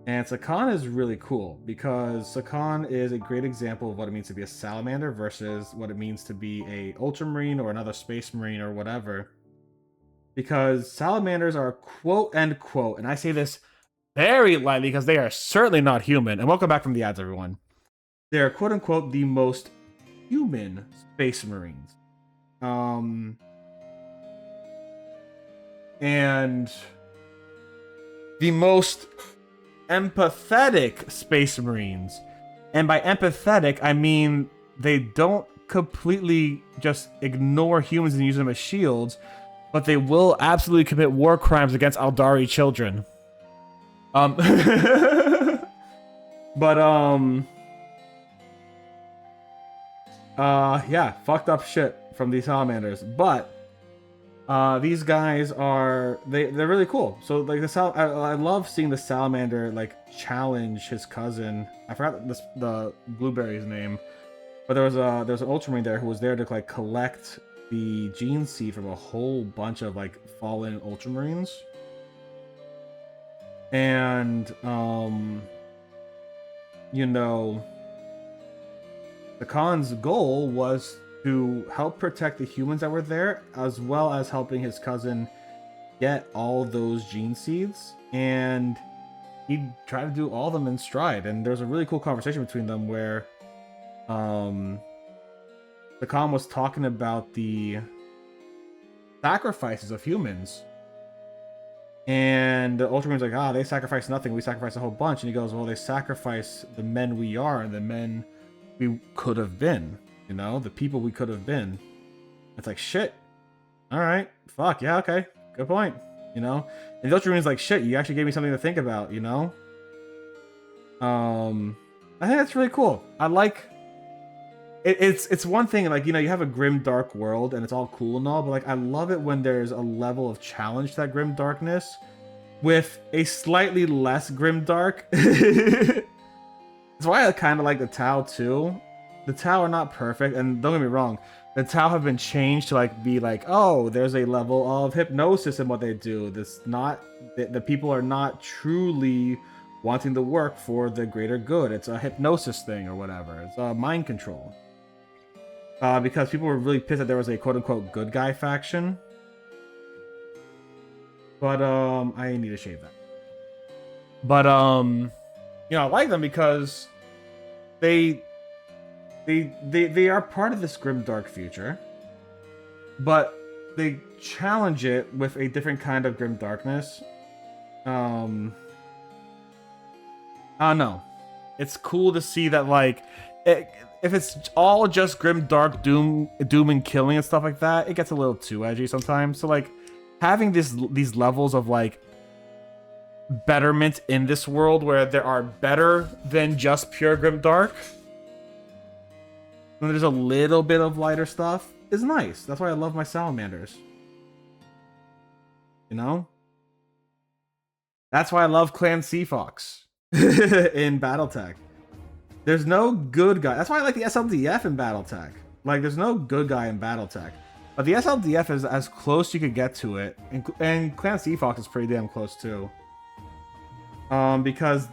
And Sakan is really cool because Sakan is a great example of what it means to be a salamander versus what it means to be a Ultramarine or another Space Marine or whatever. Because salamanders are quote unquote, and I say this very lightly because they are certainly not human. And welcome back from the ads, everyone. They are quote unquote the most human Space Marines. And the most empathetic Space Marines. And by empathetic, I mean they don't completely just ignore humans and use them as shields, but they will absolutely commit war crimes against Aldari children. Yeah, fucked up shit from these salamanders. But these guys are they're really cool. So like I love seeing the salamander like challenge his cousin. I forgot the blueberry's name, but there was an Ultramarine there who was there to like collect the gene seed from a whole bunch of like fallen Ultramarines. And you know, the Khan's goal was to help protect the humans that were there, as well as helping his cousin get all those gene seeds. And he tried to do all of them in stride. And there's a really cool conversation between them where the Khan was talking about the sacrifices of humans. And the Ultramarines like, they sacrifice nothing, we sacrifice a whole bunch. And he goes, well, they sacrifice the men we are and the men we could have been. You know, the people we could have been. It's like, shit. All right. Fuck. Yeah, okay. Good point. You know? And the Ultramarines like, shit, you actually gave me something to think about, you know? I think that's really cool. I like... It's one thing, like, you know, you have a grim, dark world, and it's all cool and all, but, like, I love it when there's a level of challenge to that grim darkness with a slightly less grim dark. That's why I kind of like the Tau, too. The Tau are not perfect, and don't get me wrong, the Tau have been changed to like be like, oh, there's a level of hypnosis in what they do. This not the people are not truly wanting to work for the greater good. It's a hypnosis thing or whatever. It's a mind control. Because people were really pissed that there was a quote unquote good guy faction. But I need to shave that. But you know, I like them because they are part of this grim dark future, but they challenge it with a different kind of grim darkness. I don't know. It's cool to see that, like, if it's all just grim dark doom and killing and stuff like that, it gets a little too edgy sometimes. So like having these levels of like betterment in this world where there are better than just pure grim dark. When there's a little bit of lighter stuff is nice. That's why I love my salamanders. You know? That's why I love Clan Seafox in Battletech. There's no good guy. That's why I like the SLDF in Battletech. Like, there's no good guy in Battletech. But the SLDF is as close you could get to it. And Clan Seafox is pretty damn close too. Because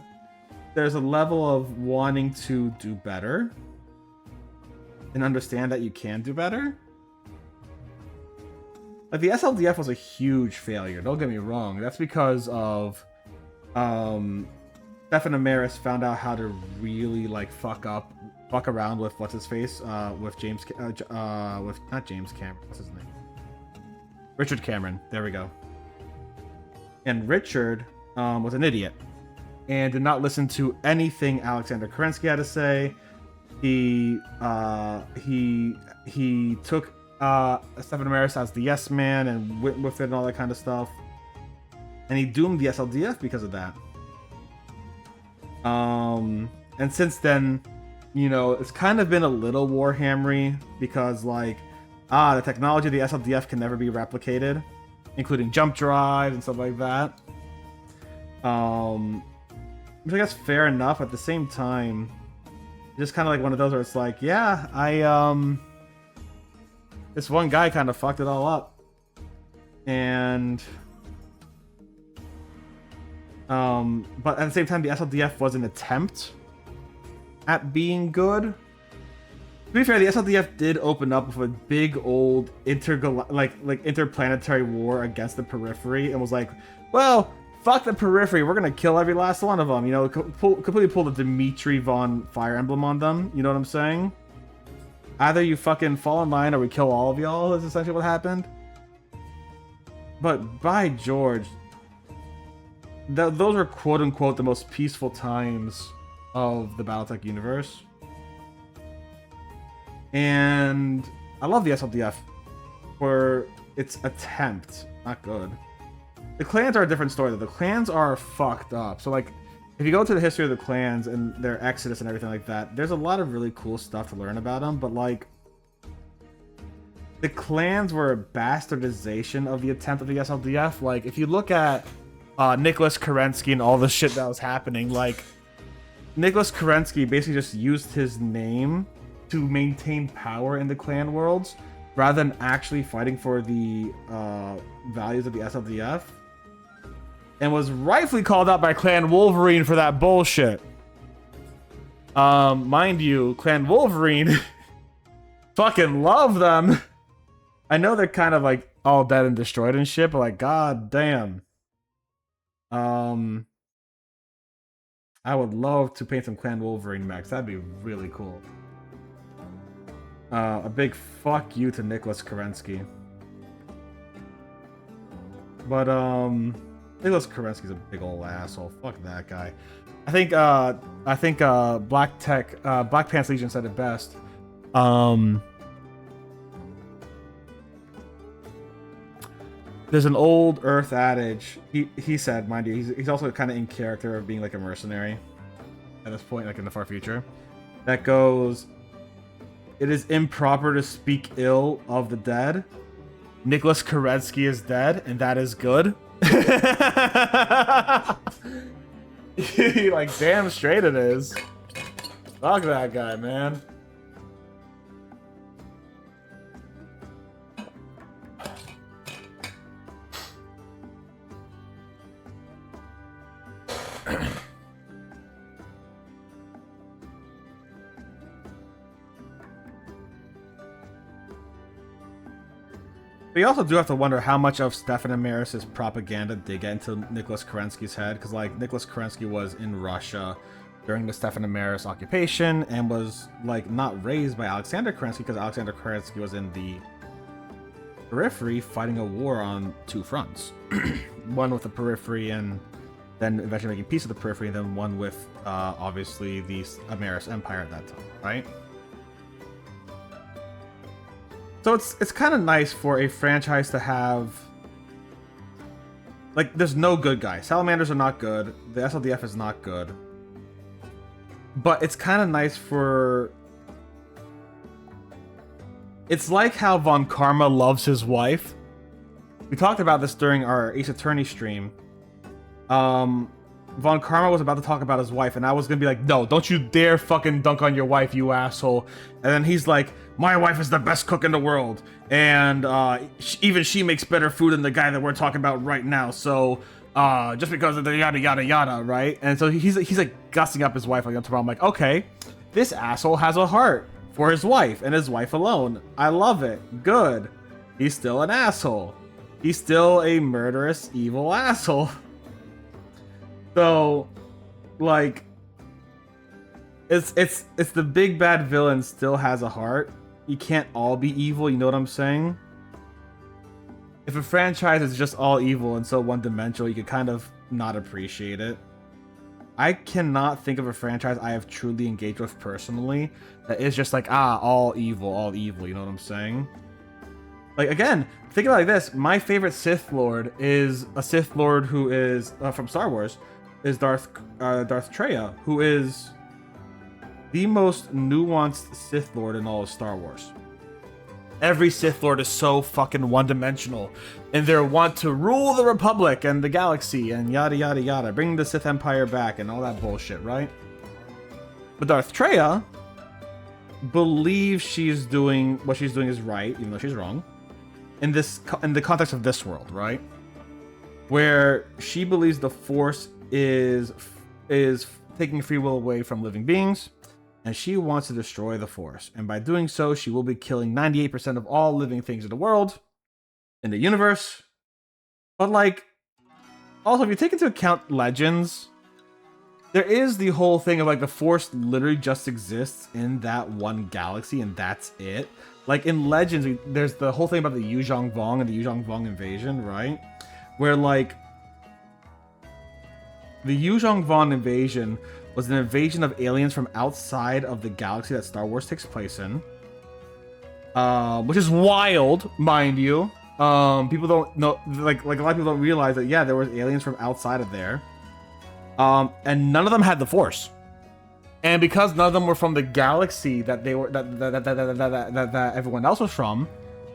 there's a level of wanting to do better. And understand that you can do better. Like, the SLDF was a huge failure, don't get me wrong. That's because of Stefan Amaris found out how to really like fuck around with what's his face, with James with not James Cameron, what's his name? Richard Cameron. There we go. And Richard was an idiot and did not listen to anything Alexander Kerensky had to say. He took Stefan Amaris as the yes man and went with it and all that kind of stuff. and he doomed the SLDF because of that. And since then, you know, it's kind of been a little Warhammery because, like, the technology of the SLDF can never be replicated, including jump drives and stuff like that. Which I guess fair enough. At the same time, just kind of like one of those where it's like, yeah, this one guy kind of fucked it all up, and but at the same time, the SLDF was an attempt at being good. To be fair, the SLDF did open up with a big old interplanetary war against the Periphery, and was like, well, fuck the Periphery, we're gonna kill every last one of them. You know, completely pull the Dimitri von Fire Emblem on them. You know what I'm saying? Either you fucking fall in line or we kill all of y'all, is essentially what happened. But by George, those are quote-unquote the most peaceful times of the Battletech universe. And I love the SLDF for its attempt. Not good. The clans are a different story, though. The clans are fucked up. So, like, if you go to the history of the clans and their exodus and everything like that, there's a lot of really cool stuff to learn about them. But, like, the clans were a bastardization of the attempt of the SLDF. Like, if you look at Nicholas Kerensky and all the shit that was happening, like, Nicholas Kerensky basically just used his name to maintain power in the clan worlds rather than actually fighting for the values of the SLDF, and was rightfully called out by Clan Wolverine for that bullshit. Mind you, Clan Wolverine fucking love them. I know they're kind of like all dead and destroyed and shit, but like, god damn. I would love to paint some Clan Wolverine mechs. That'd be really cool. A big fuck you to Nicholas Kerensky. But Nicholas Kerensky's a big old asshole. Fuck that guy. I think Black Pants Legion said it best. There's an old Earth adage. He said, mind you, he's also kind of in character of being like a mercenary at this point, like in the far future. That goes, it is improper to speak ill of the dead. Nicholas Kerensky is dead, and that is good. Like, damn straight it is. Fuck that guy, man. We also do have to wonder how much of Stefan Amaris' propaganda did get into Nicholas Kerensky's head, because like Nicholas Kerensky was in Russia during the Stefan Amaris occupation and was like not raised by Alexander Kerensky, because Alexander Kerensky was in the Periphery fighting a war on two fronts. One with the Periphery and then eventually making peace with the Periphery, and then one with obviously the Amaris Empire at that time, right? So it's kind of nice for a franchise to have, like, there's no good guys. Salamanders are not good. The SLDF is not good. But it's kind of nice for... It's like how Von Karma loves his wife. We talked about this during our Ace Attorney stream. Von Karma was about to talk about his wife, and I was gonna be like, no, don't you dare fucking dunk on your wife, you asshole. And then he's like, my wife is the best cook in the world, and even she makes better food than the guy that we're talking about right now, so just because of the yada yada yada, right? And so he's like gussing up his wife like tomorrow. I'm like, okay, this asshole has a heart for his wife and his wife alone. I love it. Good. He's still an asshole. He's still a murderous, evil asshole. So, like, it's the big bad villain still has a heart. You can't all be evil, you know what I'm saying? If a franchise is just all evil and so one-dimensional, you could kind of not appreciate it. I cannot think of a franchise I have truly engaged with personally that is just like, all evil, you know what I'm saying? Like, again, think about it like this. My favorite Sith Lord is a Sith Lord who is, from Star Wars, is Darth Traya, who is the most nuanced Sith Lord in all of Star Wars. Every Sith Lord is so fucking one-dimensional, and they want to rule the Republic and the galaxy and yada yada yada, bring the Sith Empire back and all that bullshit, right? But Darth Traya believes she's doing what she's doing is right, even though she's wrong. In the context of this world, right? Where she believes the Force is taking free will away from living beings, and she wants to destroy the Force. And by doing so, she will be killing 98% of all living things in the world, in the universe. But like, also, if you take into account Legends, there is the whole thing of like the Force literally just exists in that one galaxy, and that's it. Like in Legends, there's the whole thing about the Yuzhong Vong and the Yuzhong Vong invasion, right? Where like the Yuzhong Vong invasion was an invasion of aliens from outside of the galaxy that Star Wars takes place in, which is wild, mind you. People don't know, like a lot of people don't realize that yeah, there was aliens from outside of there, and none of them had the Force. And because none of them were from the galaxy that they were that everyone else was from,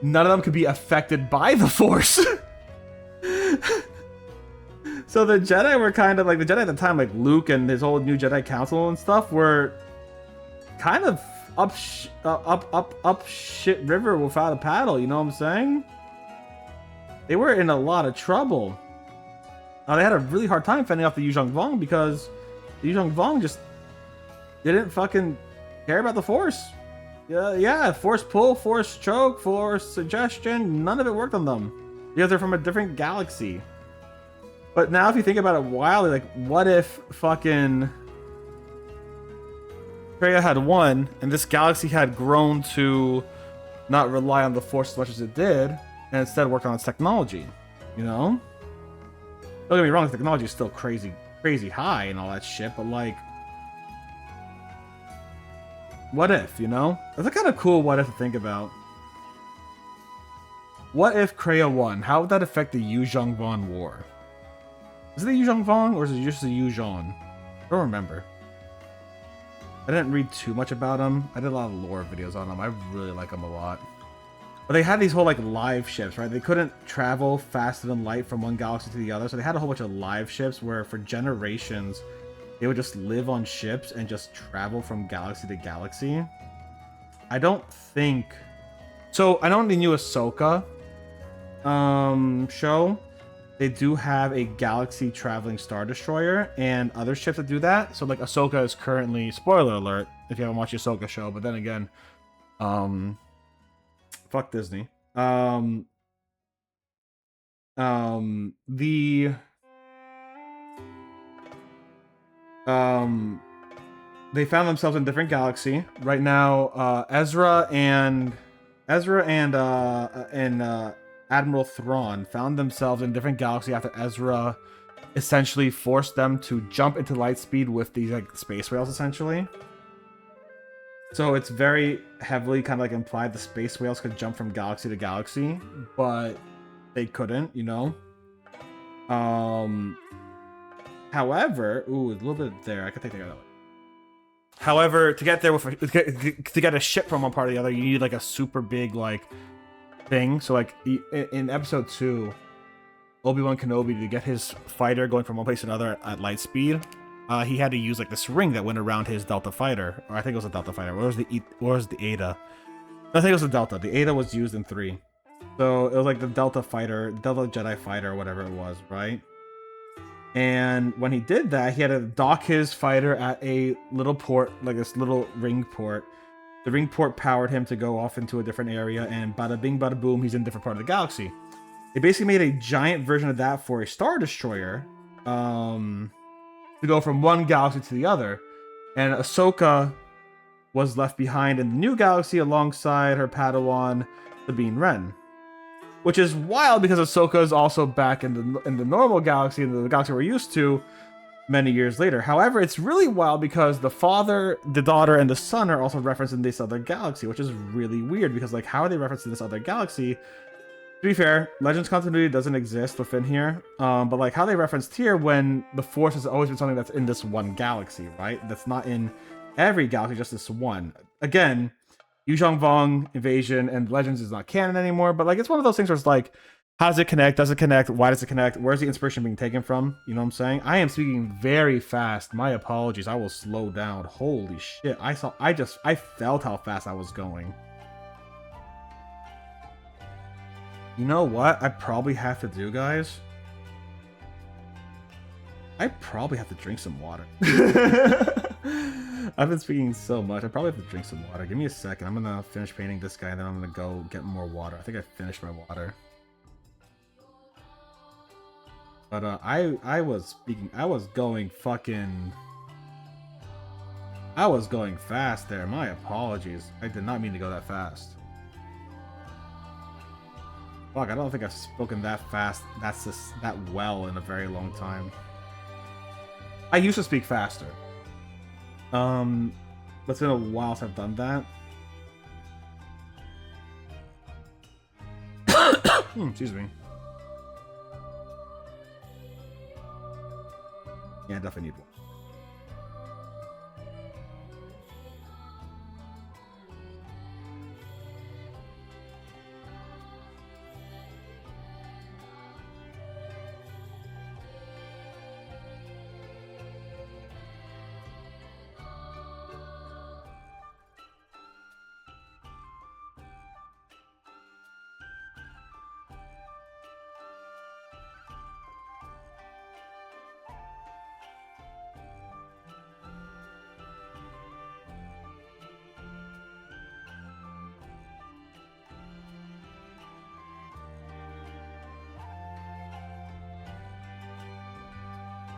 none of them could be affected by the Force. So the Jedi were kind of like the Jedi at the time, like Luke and his whole new Jedi Council and stuff, were kind of up shit river without a paddle. You know what I'm saying? They were in a lot of trouble. They had a really hard time fending off the Yuzhong Vong because the Yuzhong Vong just didn't fucking care about the Force. Yeah, Force pull, Force choke, Force suggestion, none of it worked on them. Because they're from a different galaxy. But now if you think about it wildly, like, what if fucking Traya had won, and this galaxy had grown to not rely on the Force as much as it did, and instead worked on its technology, you know? Don't get me wrong, the technology is still crazy high and all that shit, but like, what if, you know? That's a kind of cool what if to think about. What if Kreia won? How would that affect the Yuzhong Vong War? Is it the Yuzhong Vong, or is it just the Yuzhong? I don't remember. I didn't read too much about them. I did a lot of lore videos on them. I really like them a lot. But they had these whole like live ships, right? They couldn't travel faster than light from one galaxy to the other, so they had a whole bunch of live ships where for generations they would just live on ships and just travel from galaxy to galaxy. I don't think... So, I know in the new Ahsoka show, they do have a galaxy traveling Star Destroyer and other ships that do that. So, like, Ahsoka is currently... Spoiler alert, if you haven't watched the Ahsoka show, but then again... fuck Disney. They found themselves in a different galaxy right now. Ezra and Admiral Thrawn found themselves in a different galaxy after Ezra essentially forced them to jump into light speed with these like space whales, essentially. So it's very heavily kind of like implied the space whales could jump from galaxy to galaxy, but they couldn't, you know. However, ooh, a little bit there. I could take that out. However, to get there to get a ship from one part to the other, you need like a super big like thing. So like in episode 2, Obi-Wan Kenobi, to get his fighter going from one place to another at light speed, he had to use like this ring that went around his Delta fighter, or I think it was a Delta fighter. Where was the Ada? I think it was the Delta. The Ada was used in 3, so it was like the Delta fighter, Delta Jedi fighter, or whatever it was, right? And when he did that, he had to dock his fighter at a little port, like this little ring port. The ring port powered him to go off into a different area, and bada bing, bada boom, he's in a different part of the galaxy. They basically made a giant version of that for a Star Destroyer, to go from one galaxy to the other. And Ahsoka was left behind in the new galaxy alongside her Padawan, Sabine Wren. Which is wild because Ahsoka is also back in the normal galaxy, in the galaxy we're used to, many years later. However, it's really wild because the father, the daughter, and the son are also referenced in this other galaxy, which is really weird because, like, how are they referenced in this other galaxy be fair, Legends continuity doesn't exist within here, but like how they referenced here, when the Force has always been something that's in this one galaxy, right? That's not in every galaxy, just this one. Again, Yu Vong Invasion and Legends is not canon anymore, but like it's one of those things where it's like, how does it connect? Does it connect? Why does it connect? Where's the inspiration being taken from? You know what I'm saying? I am speaking very fast. My apologies. I will slow down. Holy shit. I felt how fast I was going. You know what I probably have to do, guys? I probably have to drink some water. I've been speaking so much. I probably have to drink some water. Give me a second. I'm gonna finish painting this guy, and then I'm gonna go get more water. I think I finished my water. But I was speaking. I was going fast there. My apologies. I did not mean to go that fast. Fuck, I don't think I've spoken that fast. That well in a very long time. I used to speak faster. But it's been a while since I've done that. Excuse me. Yeah, I definitely need one.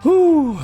Whew.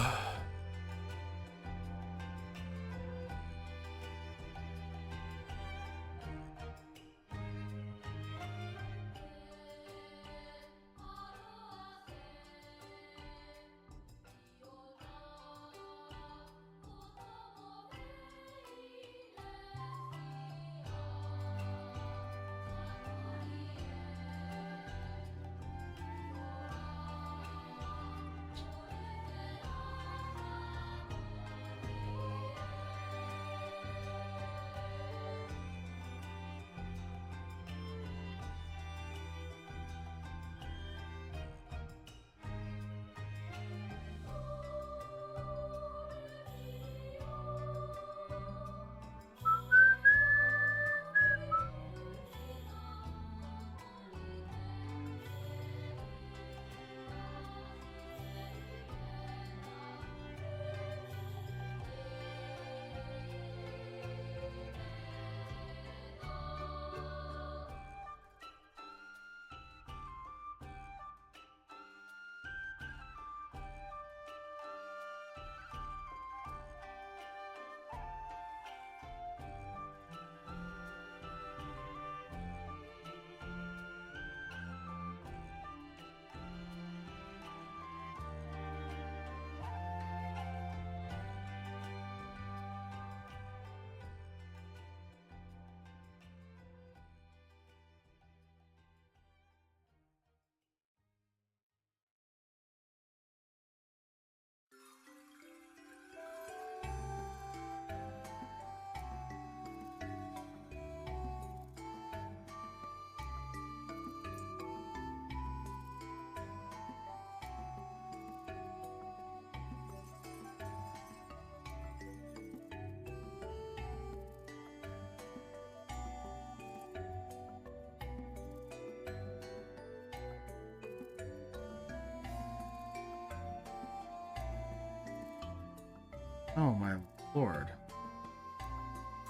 Oh my lord.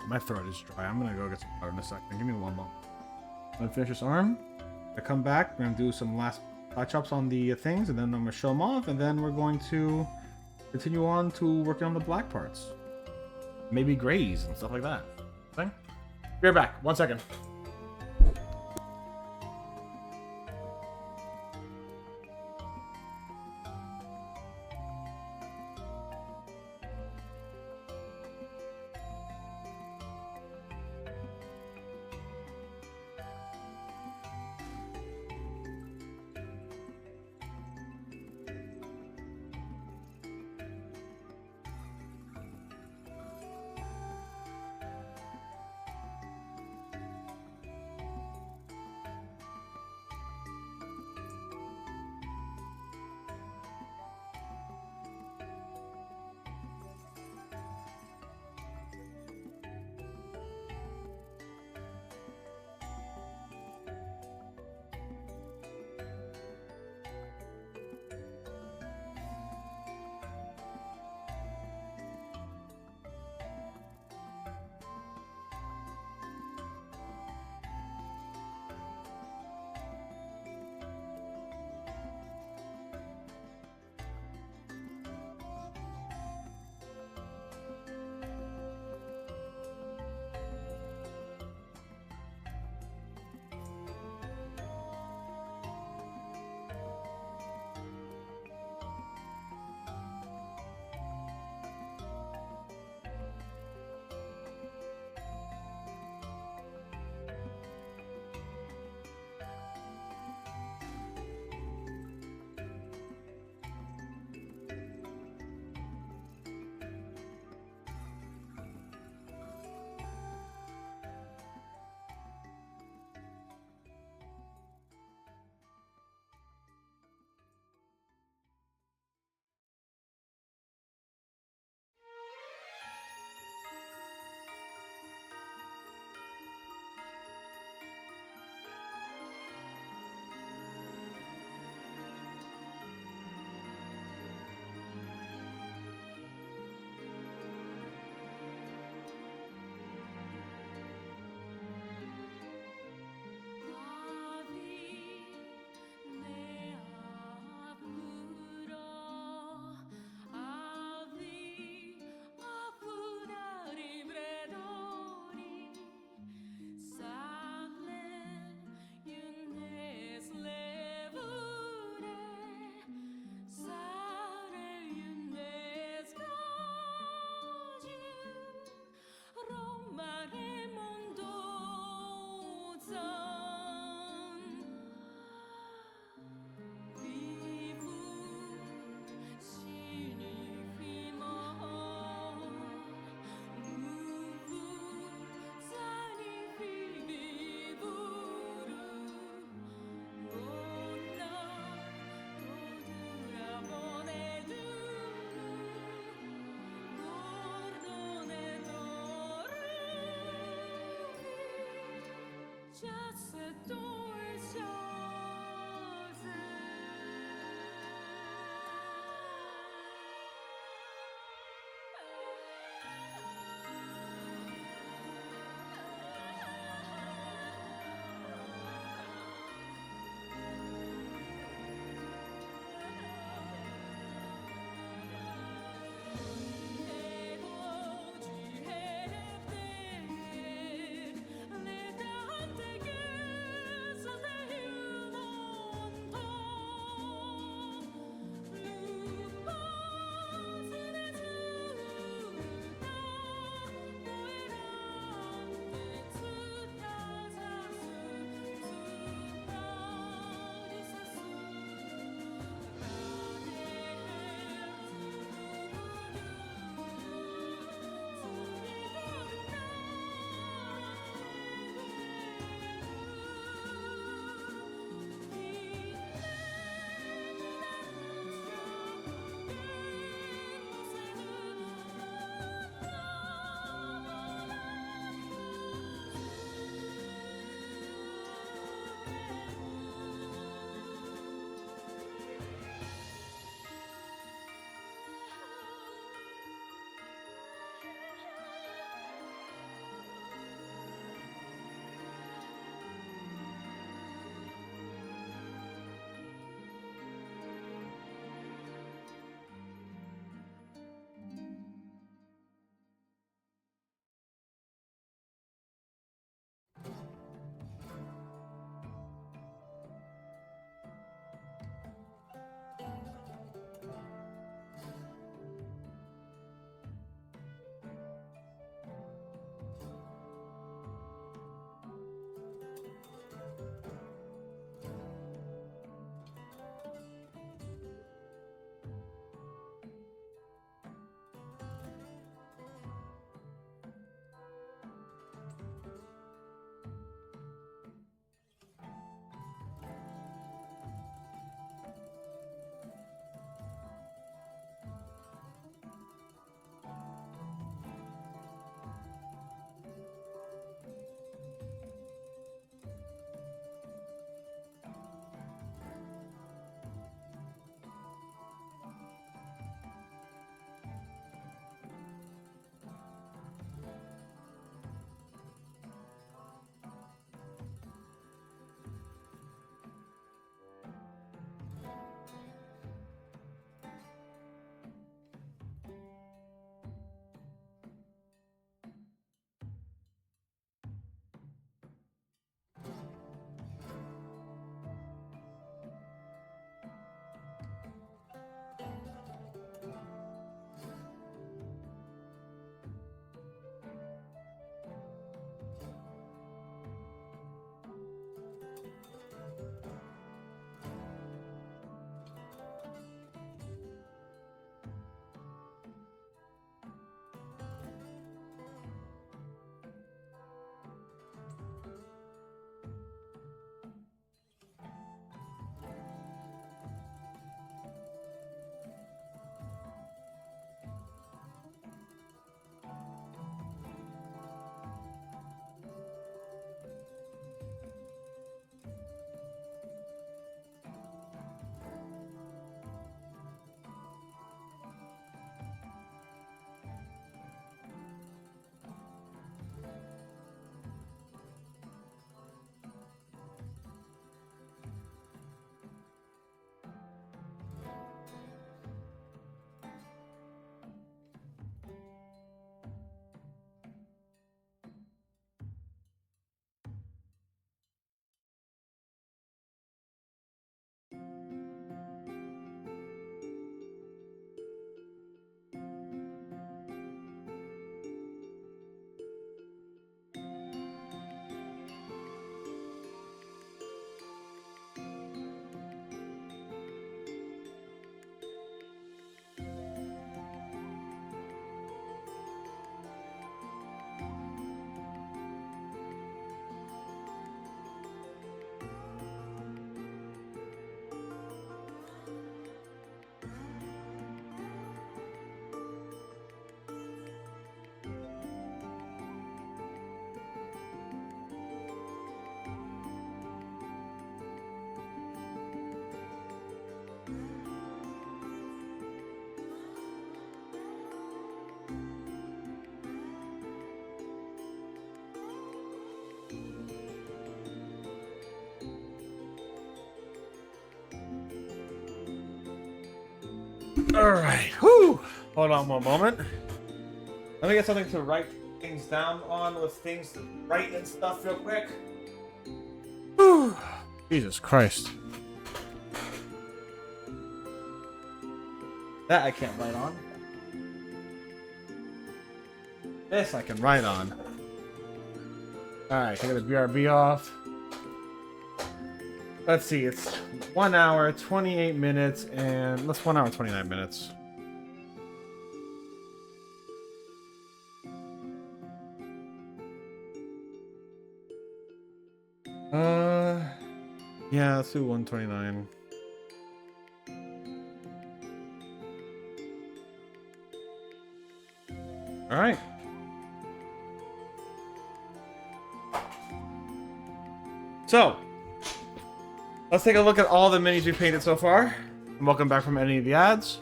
My throat is dry. I'm gonna go get some water in a second. Give me one moment. I'm gonna finish this arm. I come back. We're gonna do some last touch-ups on the things, and then I'm gonna show them off, and then we're going to continue on to working on the black parts. Maybe grays and stuff like that. Okay? Be right back. 1 second. Alright, whoo! Hold on one moment. Let me get something to write things down on with things to write and stuff real quick. Whew. Jesus Christ. That I can't write on. This I can write on. Alright, take the BRB off. Let's see, it's 1 hour, 28 minutes, and let's 1 hour, 29 minutes. Yeah, let's do 129. All right. So, let's take a look at all the minis we've painted so far. And welcome back from any of the ads.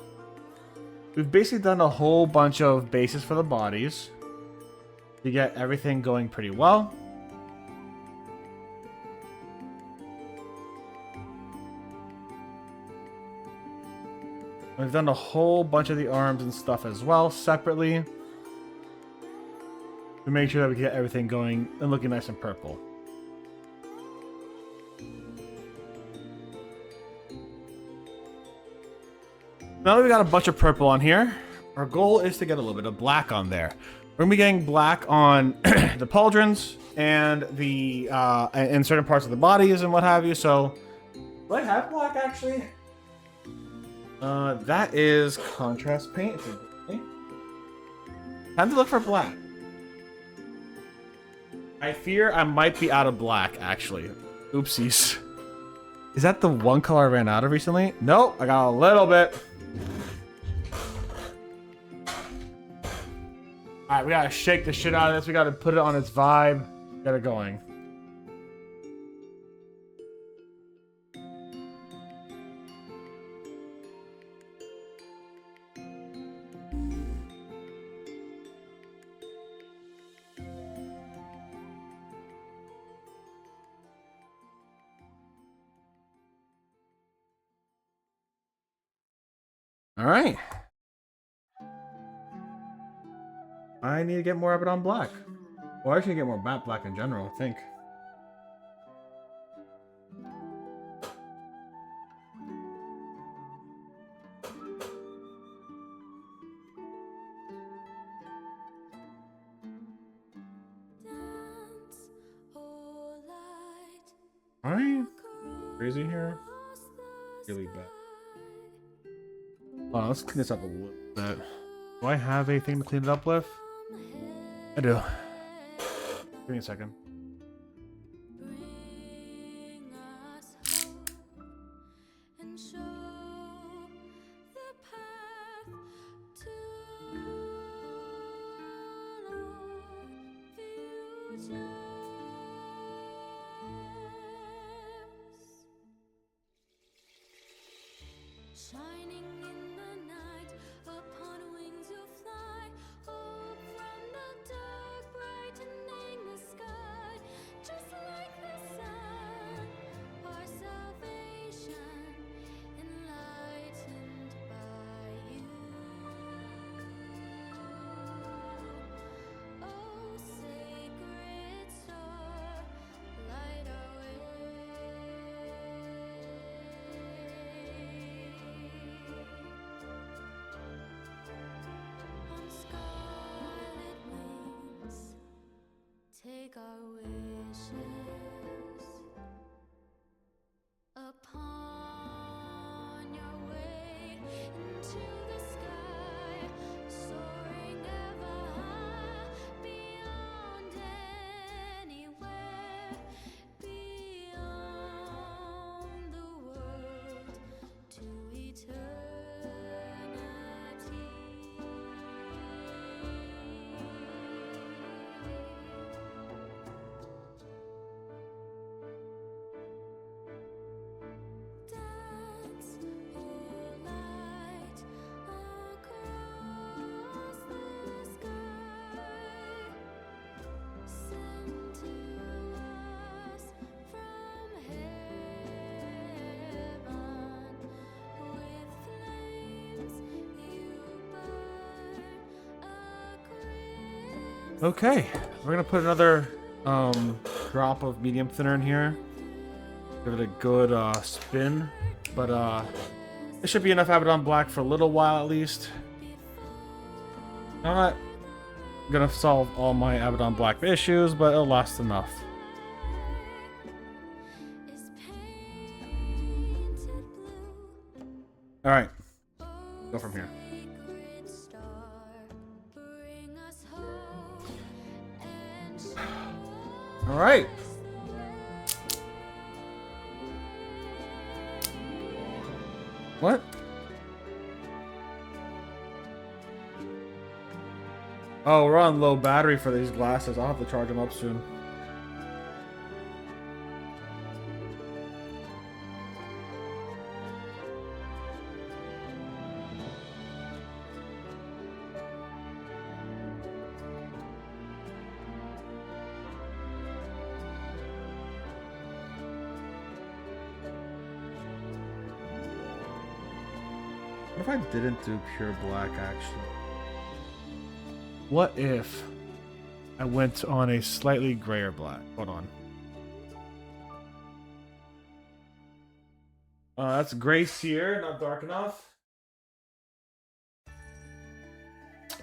We've basically done a whole bunch of bases for the bodies to get everything going pretty well. We've done a whole bunch of the arms and stuff as well, separately, to make sure that we can get everything going and looking nice and purple. Now that we got a bunch of purple on here, our goal is to get a little bit of black on there. We're gonna be getting black on the pauldrons and the in certain parts of the bodies and what have you. So, do I have black actually? That is contrast paint. Time to look for black. I fear I might be out of black, actually. Oopsies. Is that the one color I ran out of recently? Nope, I got a little bit. Alright, we gotta shake the shit out of this. We gotta put it on its vibe. Get it going. All right. I need to get more of it on black. Well, I should get more matte black in general, I think. Alright. Crazy here. Really bad. Oh, let's clean this up a little bit. Do I have anything to clean it up with? I do. Give me a second. Shining in the night, upon wings you'll fly, hope from the dark, brightening the sky, just like the sun, our salvation, enlightened by you. Oh, sacred Okay, we're gonna put another drop of medium thinner in here. Give it a good spin, but it should be enough Abaddon Black for a little while at least. I'm not gonna solve all my Abaddon Black issues, but it'll last enough. All right, go from here. All right. What? Oh, we're on low battery for these glasses. I'll have to charge them up soon. What if I didn't do pure black, actually? What if I went on a slightly grayer black? Hold on. That's gray sear, not dark enough.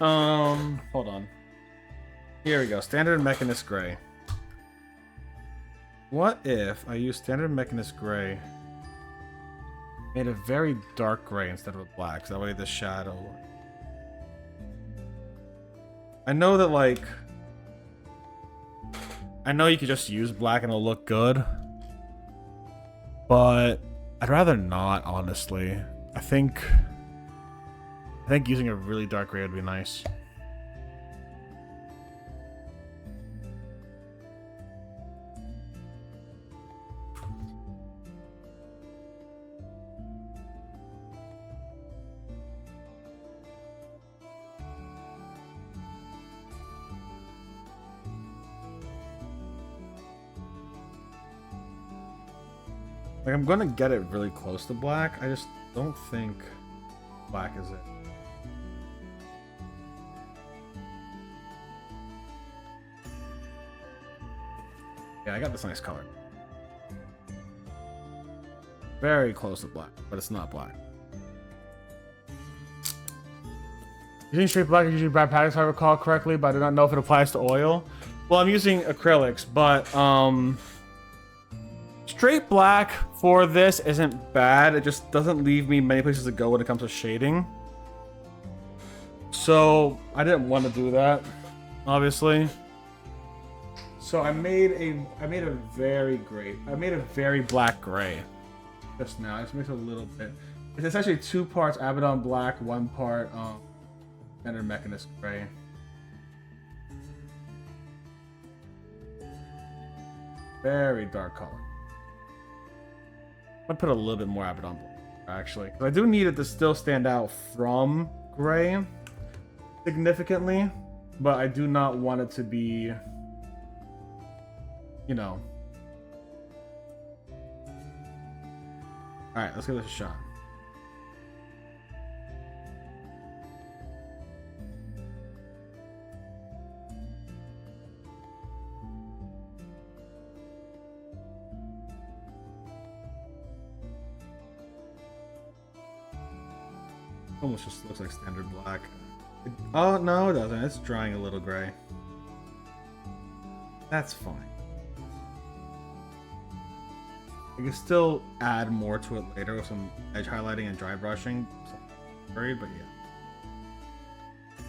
Hold on. Here we go. Standard Mechanist gray. What if I use standard Mechanist gray, made a very dark gray instead of a black, so that way the shadow. I know that, like, I know you could just use black and it'll look good, but I'd rather not, honestly. I think using a really dark gray would be nice. Like, I'm gonna get it really close to black. I just don't think black is it. Yeah, I got this nice color. Very close to black, but it's not black. Using straight black is usually bad patterns, if I recall correctly, but I do not know if it applies to oil. Well, I'm using acrylics, but straight black for this isn't bad. It just doesn't leave me many places to go when it comes to shading. So I didn't want to do that, obviously. So I made a very black gray just now. It just makes it a little bit. It's essentially 2 parts Abaddon black, 1 part standard Mechanist gray. Very dark color. I'm gonna put a little bit more Abaddon black, actually. But I do need it to still stand out from gray significantly, but I do not want it to be, you know. Alright, let's give this a shot. Almost just looks like standard black. Oh, no, it doesn't. It's drying a little gray. That's fine. I can still add more to it later with some edge highlighting and dry brushing. Worried, but yeah.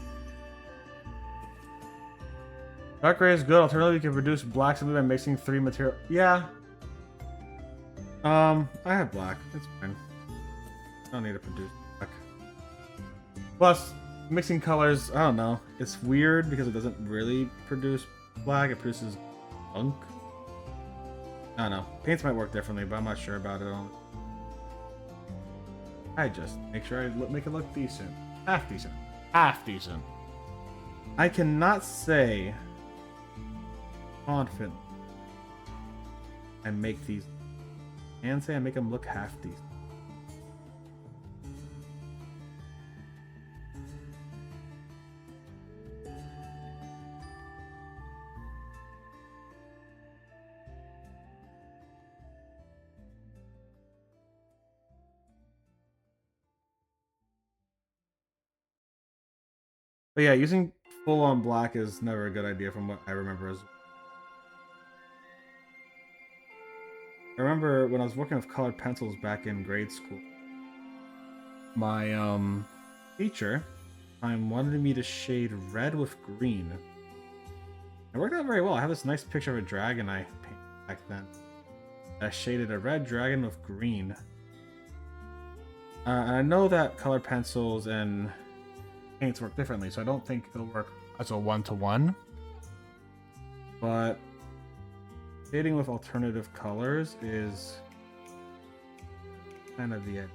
Dark gray is good. Alternatively, you can produce black simply by mixing 3 material. Yeah. I have black. It's fine. I don't need to produce black. Plus, mixing colors, I don't know. It's weird because it doesn't really produce black. It produces unk. I don't know. Paints might work differently, but I'm not sure about it. I just make sure I make it look decent. Half decent. Half decent. I cannot say confident and make these, and say I make them look half decent. But yeah, using full-on black is never a good idea from what I remember. I remember when I was working with colored pencils back in grade school, my teacher wanted me to shade red with green. It worked out very well. I have this nice picture of a dragon I painted back then. I shaded a red dragon with green. And I know that colored pencils and paints work differently, so I don't think it'll work as a one-to-one. But shading with alternative colors is kind of the edge.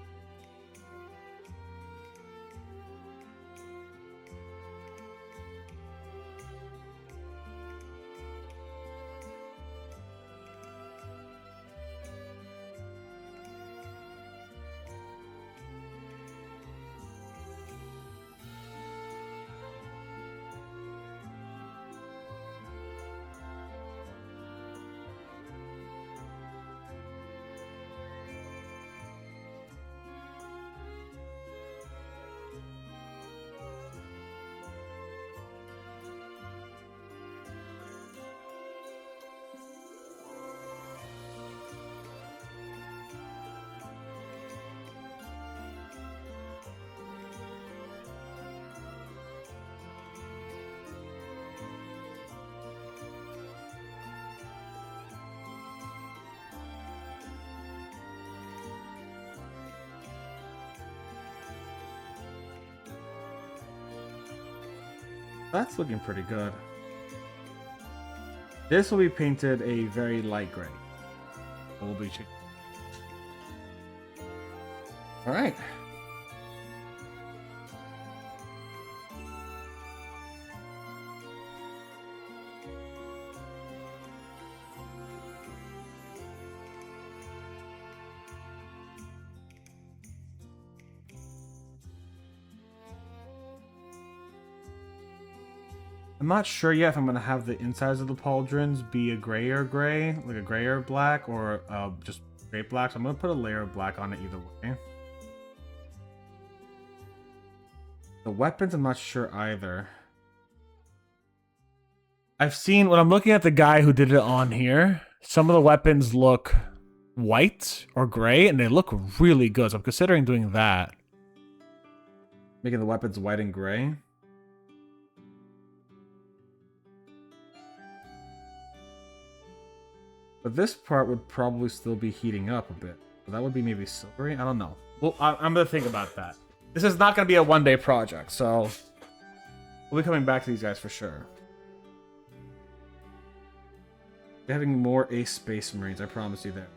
That's looking pretty good. This will be painted a very light gray. It will be cheap. All right. I'm not sure yet if I'm going to have the insides of the pauldrons be a grayer gray, like a grayer black, or just straight black. So I'm going to put a layer of black on it either way. The weapons, I'm not sure either. I've seen, when I'm looking at the guy who did it on here, some of the weapons look white or gray, and they look really good. So I'm considering doing that. Making the weapons white and gray. But this part would probably still be heating up a bit. So that would be maybe silvery? I don't know. Well, I'm going to think about that. This is not going to be a one-day project, so we'll be coming back to these guys for sure. We're having more Ace Space Marines, I promise you that.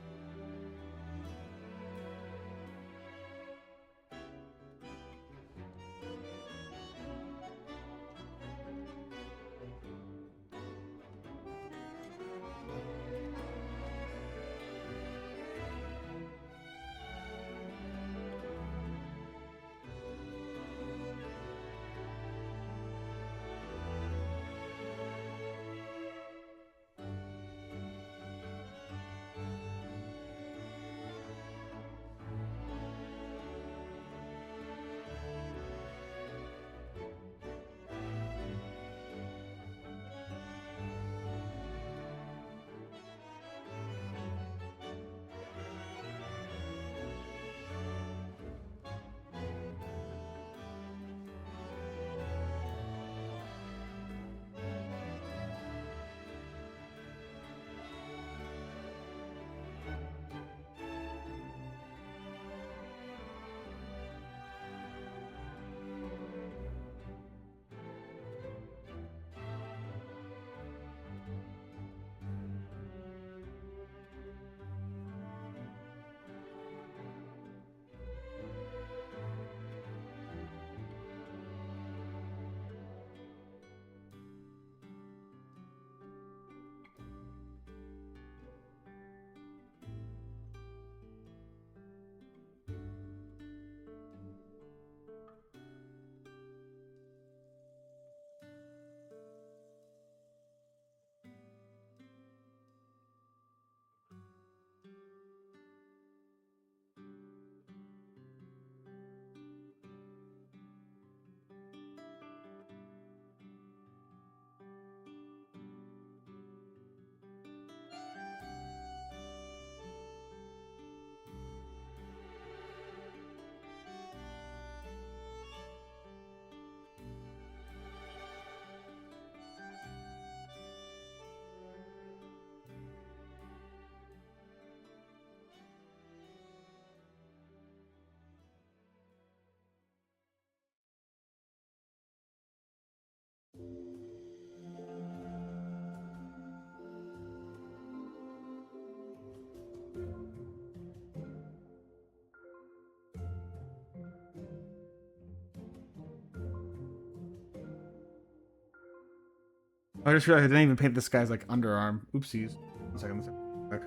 I just realized I didn't even paint this guy's like underarm. Oopsies. One second. Quick.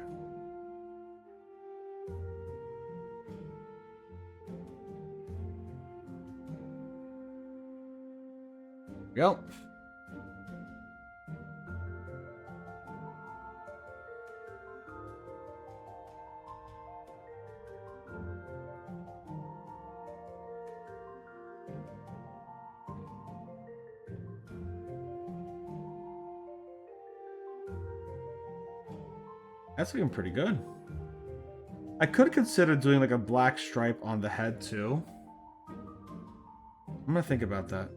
Go. That's looking pretty good. I could consider doing like a black stripe on the head too. I'm gonna think about that.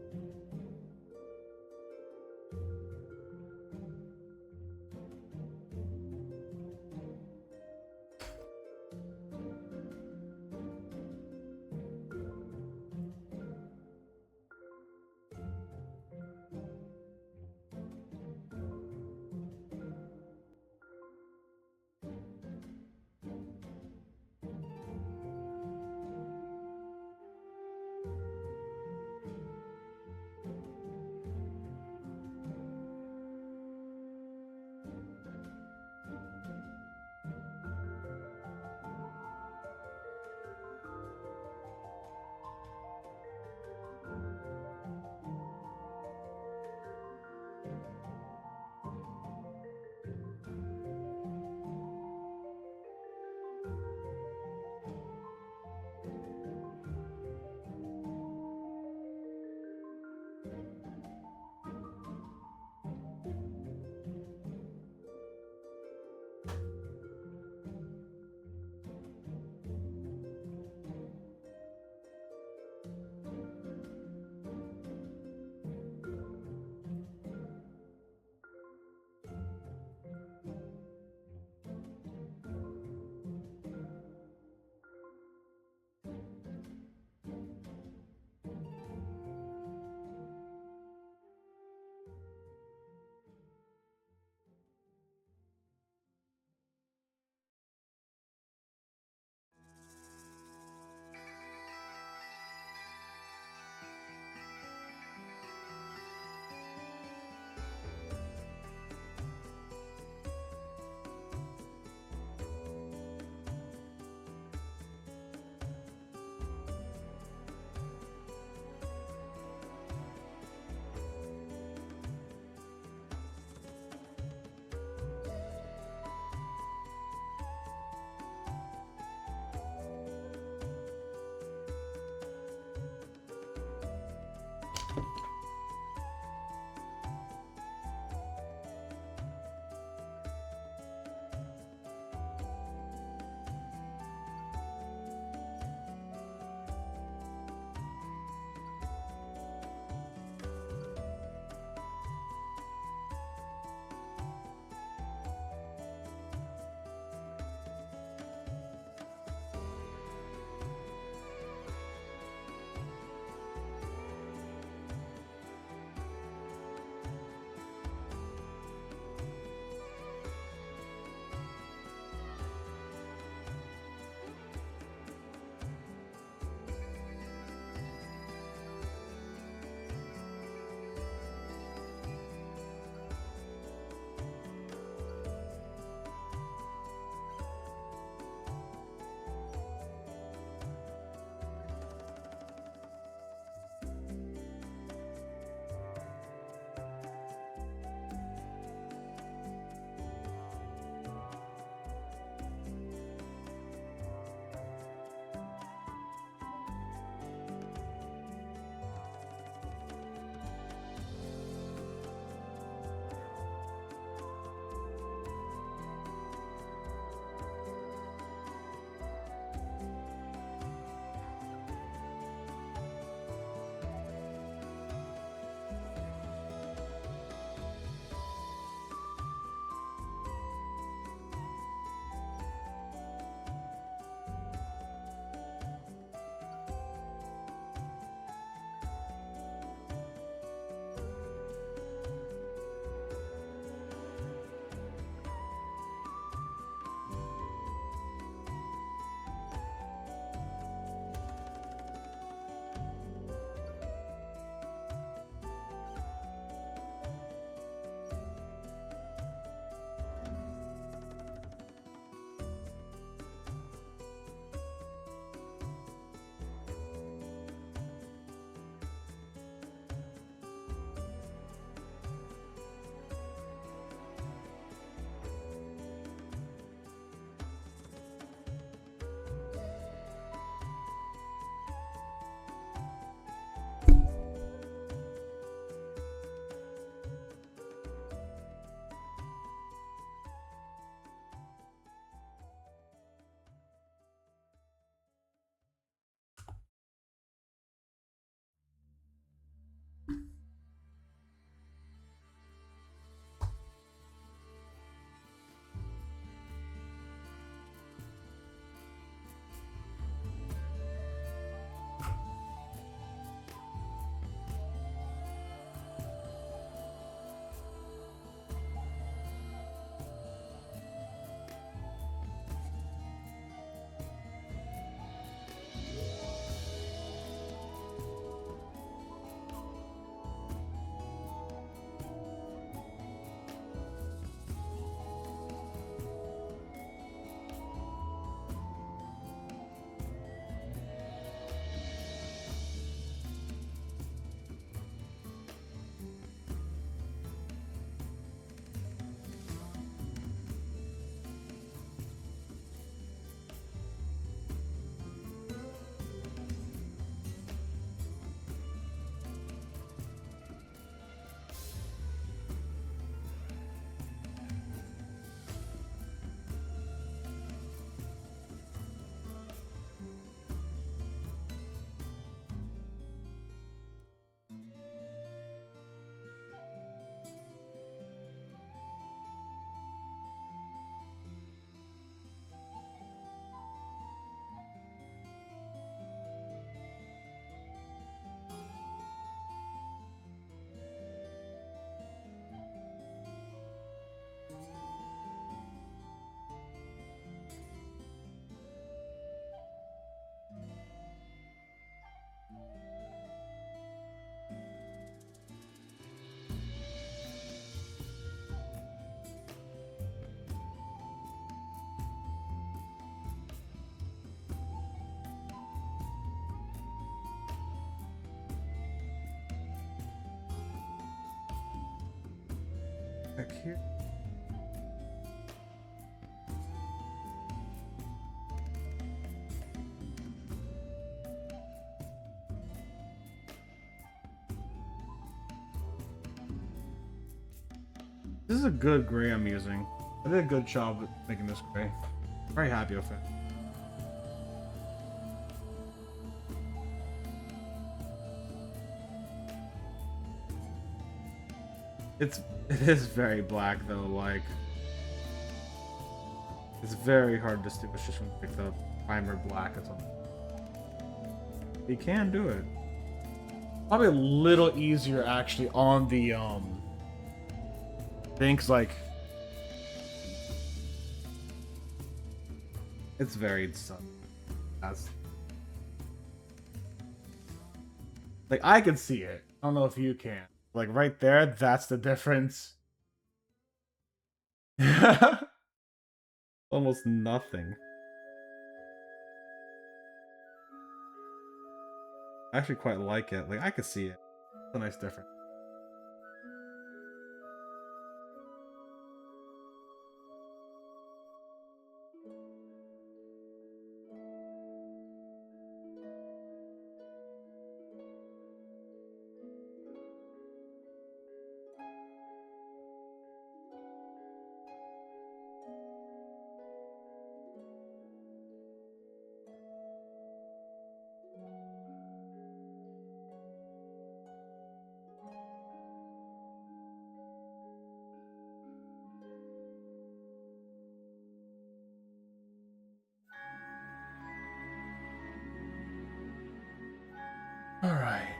Back here. This is a good gray I'm using. I did a good job with making this gray. Very happy with it. It is very black though, like it's very hard to distinguish just from like the primer black or something. You can do it. Probably a little easier actually on the things like it's varied sun. That's like I can see it. I don't know if you can. Like right there, that's the difference. Almost nothing. I actually quite like it. Like I could see it. It's a nice difference. All right.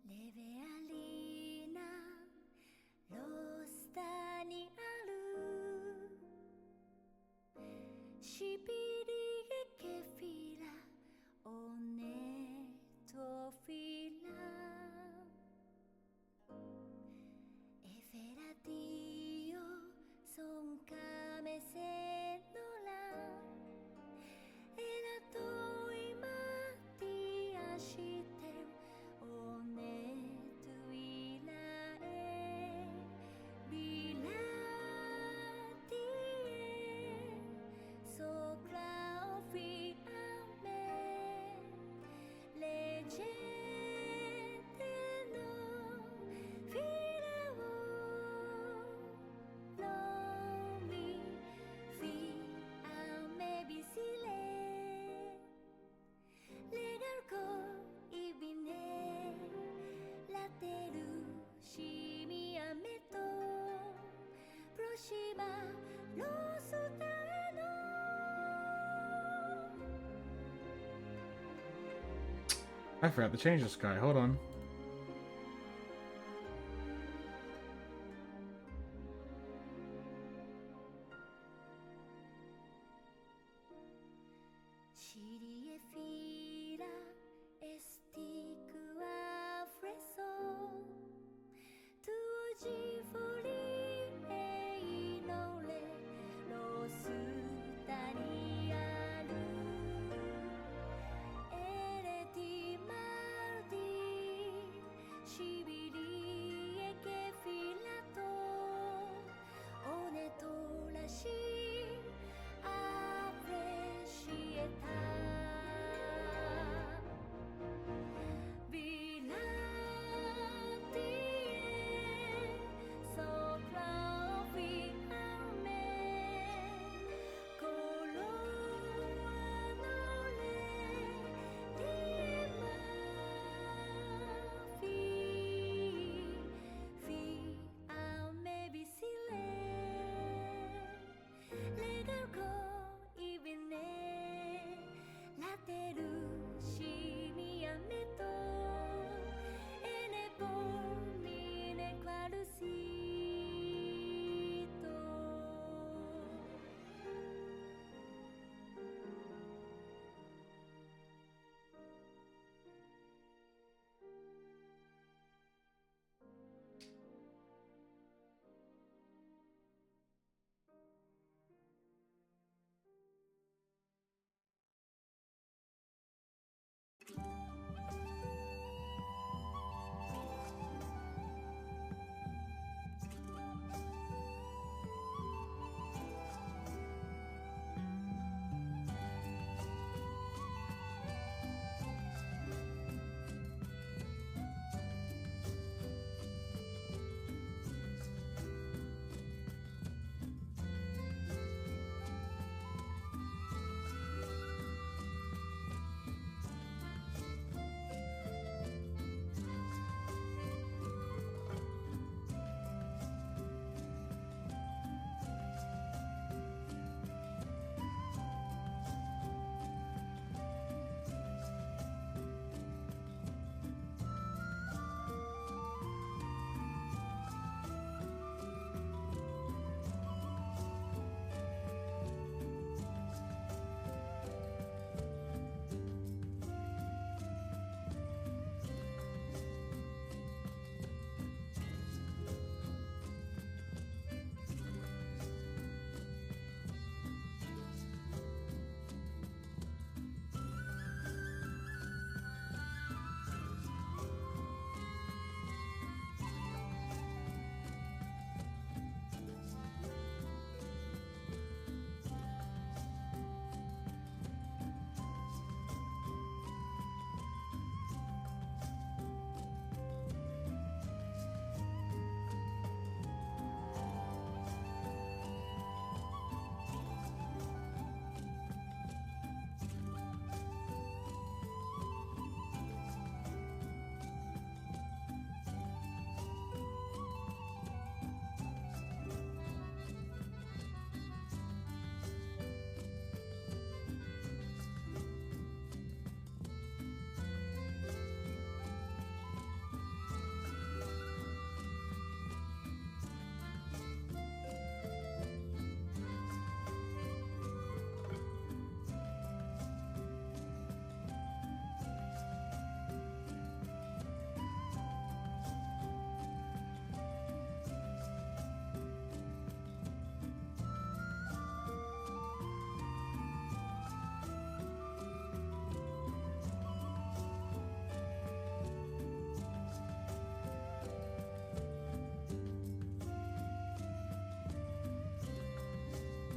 レベアリーナロースターにある I forgot to change this guy. Hold on. Ciri e fila estic afreso tu oggi fori e inole lo stariano ereti mardi shibiri e che filato one tolashi appreciata Villantie sopra fiamme coloano le fi a me visile legargo ibine lateru shimiameto ene por mine clarusito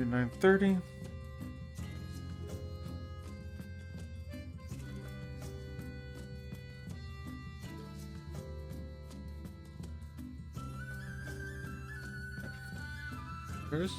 9:30. First.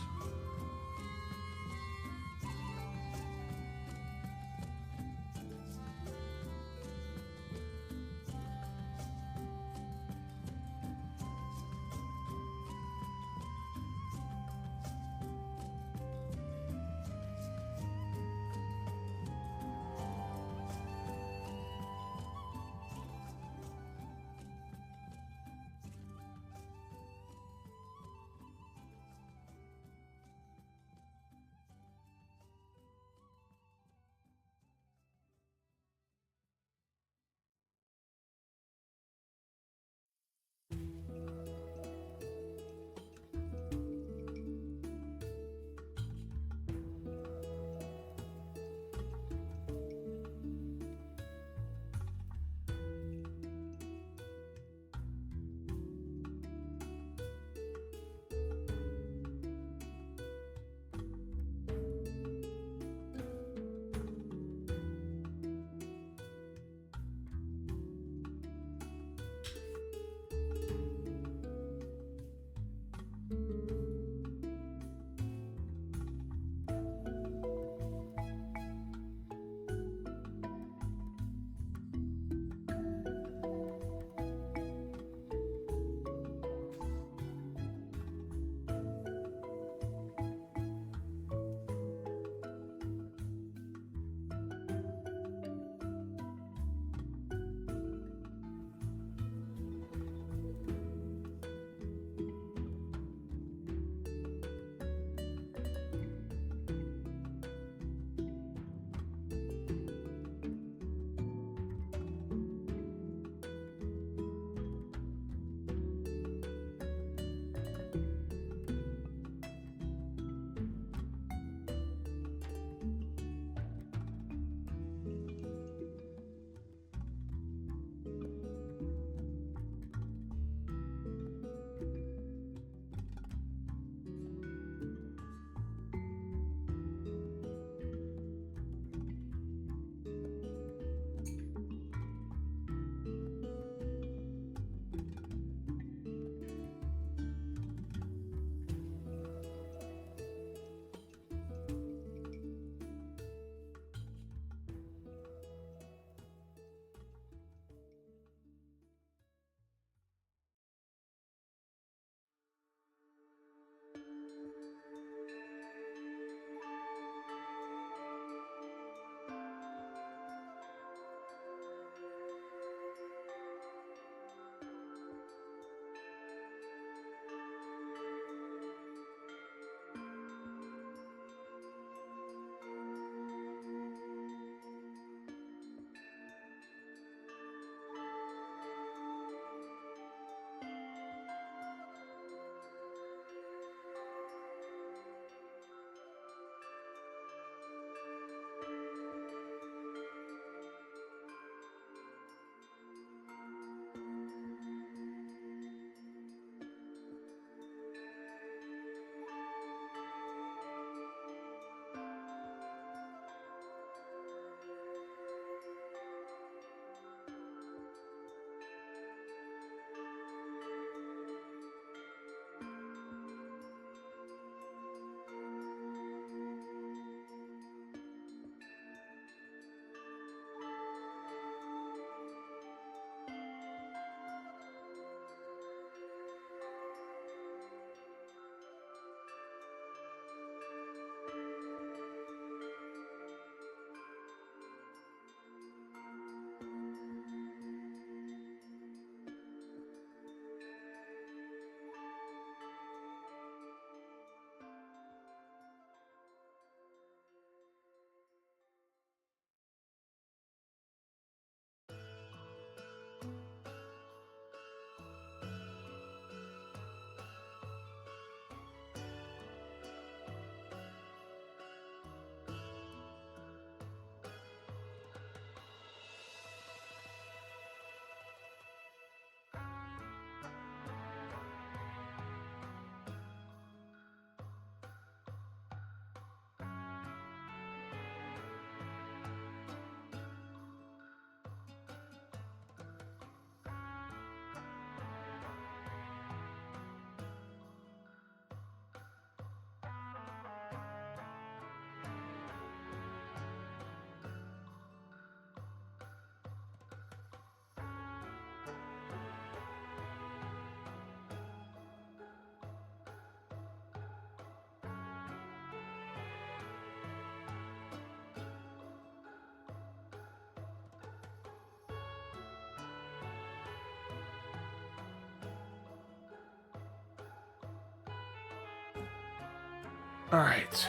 All right.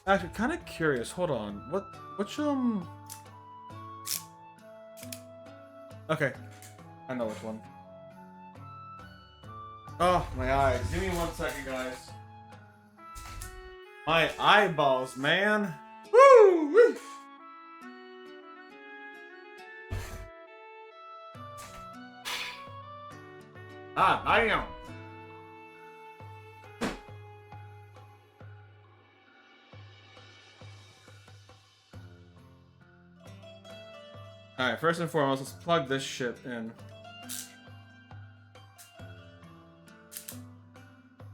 Actually, kind of curious. Hold on. Which Okay, I know which one. Oh, my eyes. Give me 1 second, guys. My eyeballs, man. Woo! Woo! Ah, damn. Alright, first and foremost, let's plug this shit in.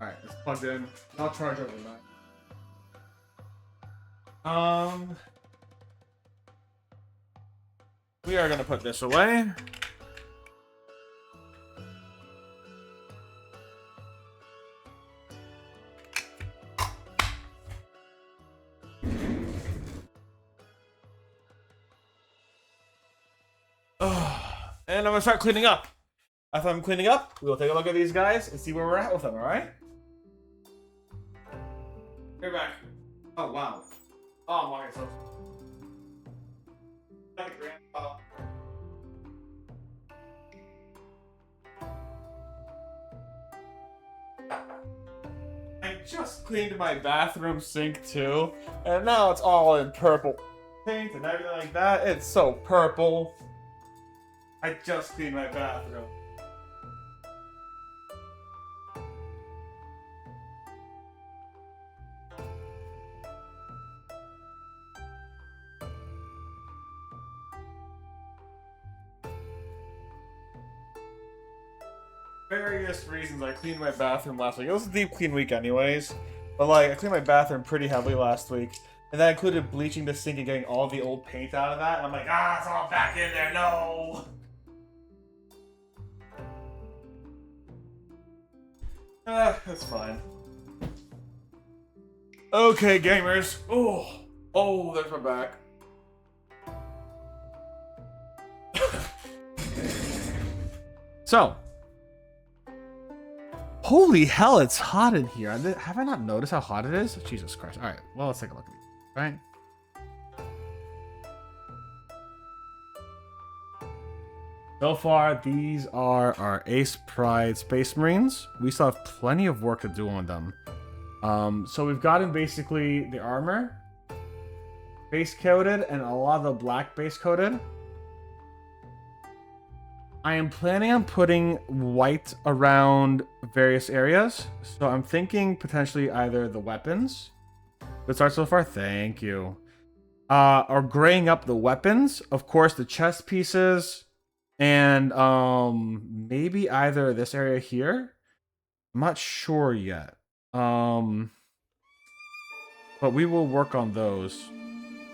Alright, it's plugged in. I'll charge overnight. We are gonna put this away. And I'm gonna start cleaning up. After I'm cleaning up, we will take a look at these guys and see where we're at with them, alright? You're back. Oh, wow. Oh, my God. Thank you, Grandpa. I just cleaned my bathroom sink too, and now it's all in purple paint and everything like that. It's so purple. I just cleaned my bathroom. Various reasons I cleaned my bathroom last week. It was a deep clean week anyways. But like, I cleaned my bathroom pretty heavily last week. And that included bleaching the sink and getting all the old paint out of that. And I'm like, ah, it's all back in there, no! That's fine. Okay, gamers. Oh, there's my back. So. Holy hell, it's hot in here. Have I not noticed how hot it is? Jesus Christ. All right, well, let's take a look at these, right? So far, these are our Ace Pride Space Marines. We still have plenty of work to do on them. So we've gotten basically the armor base coated and a lot of the black base coated. I am planning on putting white around various areas. So I'm thinking potentially either the weapons. Good start so far. Thank you. Or graying up the weapons. Of course, the chest pieces. And maybe either this area here. I'm not sure yet. But we will work on those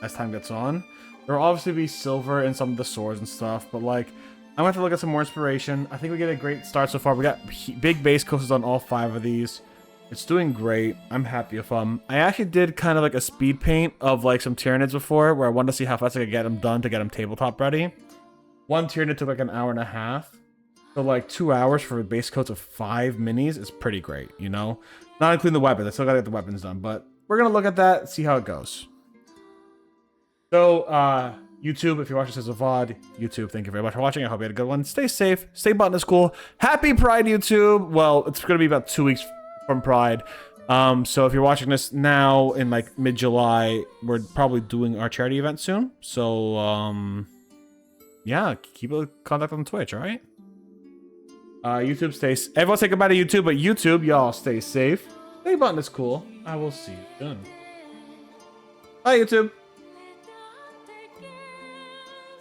as time gets on. There will obviously be silver in some of the swords and stuff. But like, I'm going to have to look at some more inspiration. I think we get a great start so far. We got big base coasters on all 5 of these. It's doing great. I'm happy with them. I actually did kind of like a speed paint of like some Tyranids before, where I wanted to see how fast I could get them done to get them tabletop ready. One Tyranid took like an hour and a half. So like 2 hours for base coats of 5 minis is pretty great, you know? Not including the weapons. I still got to get the weapons done, but we're going to look at that, see how it goes. So, YouTube, if you're watching this as a VOD, YouTube, thank you very much for watching. I hope you had a good one. Stay safe. Stay Botanist Cool. Happy Pride, YouTube. Well, it's going to be about 2 weeks from Pride. So if you're watching this now in like mid-July, we're probably doing our charity event soon. So, yeah, keep in contact on Twitch, all right? YouTube, everyone say goodbye to YouTube, but YouTube, y'all stay safe. Stay Botanist Cool. I will see you soon. Bye, YouTube.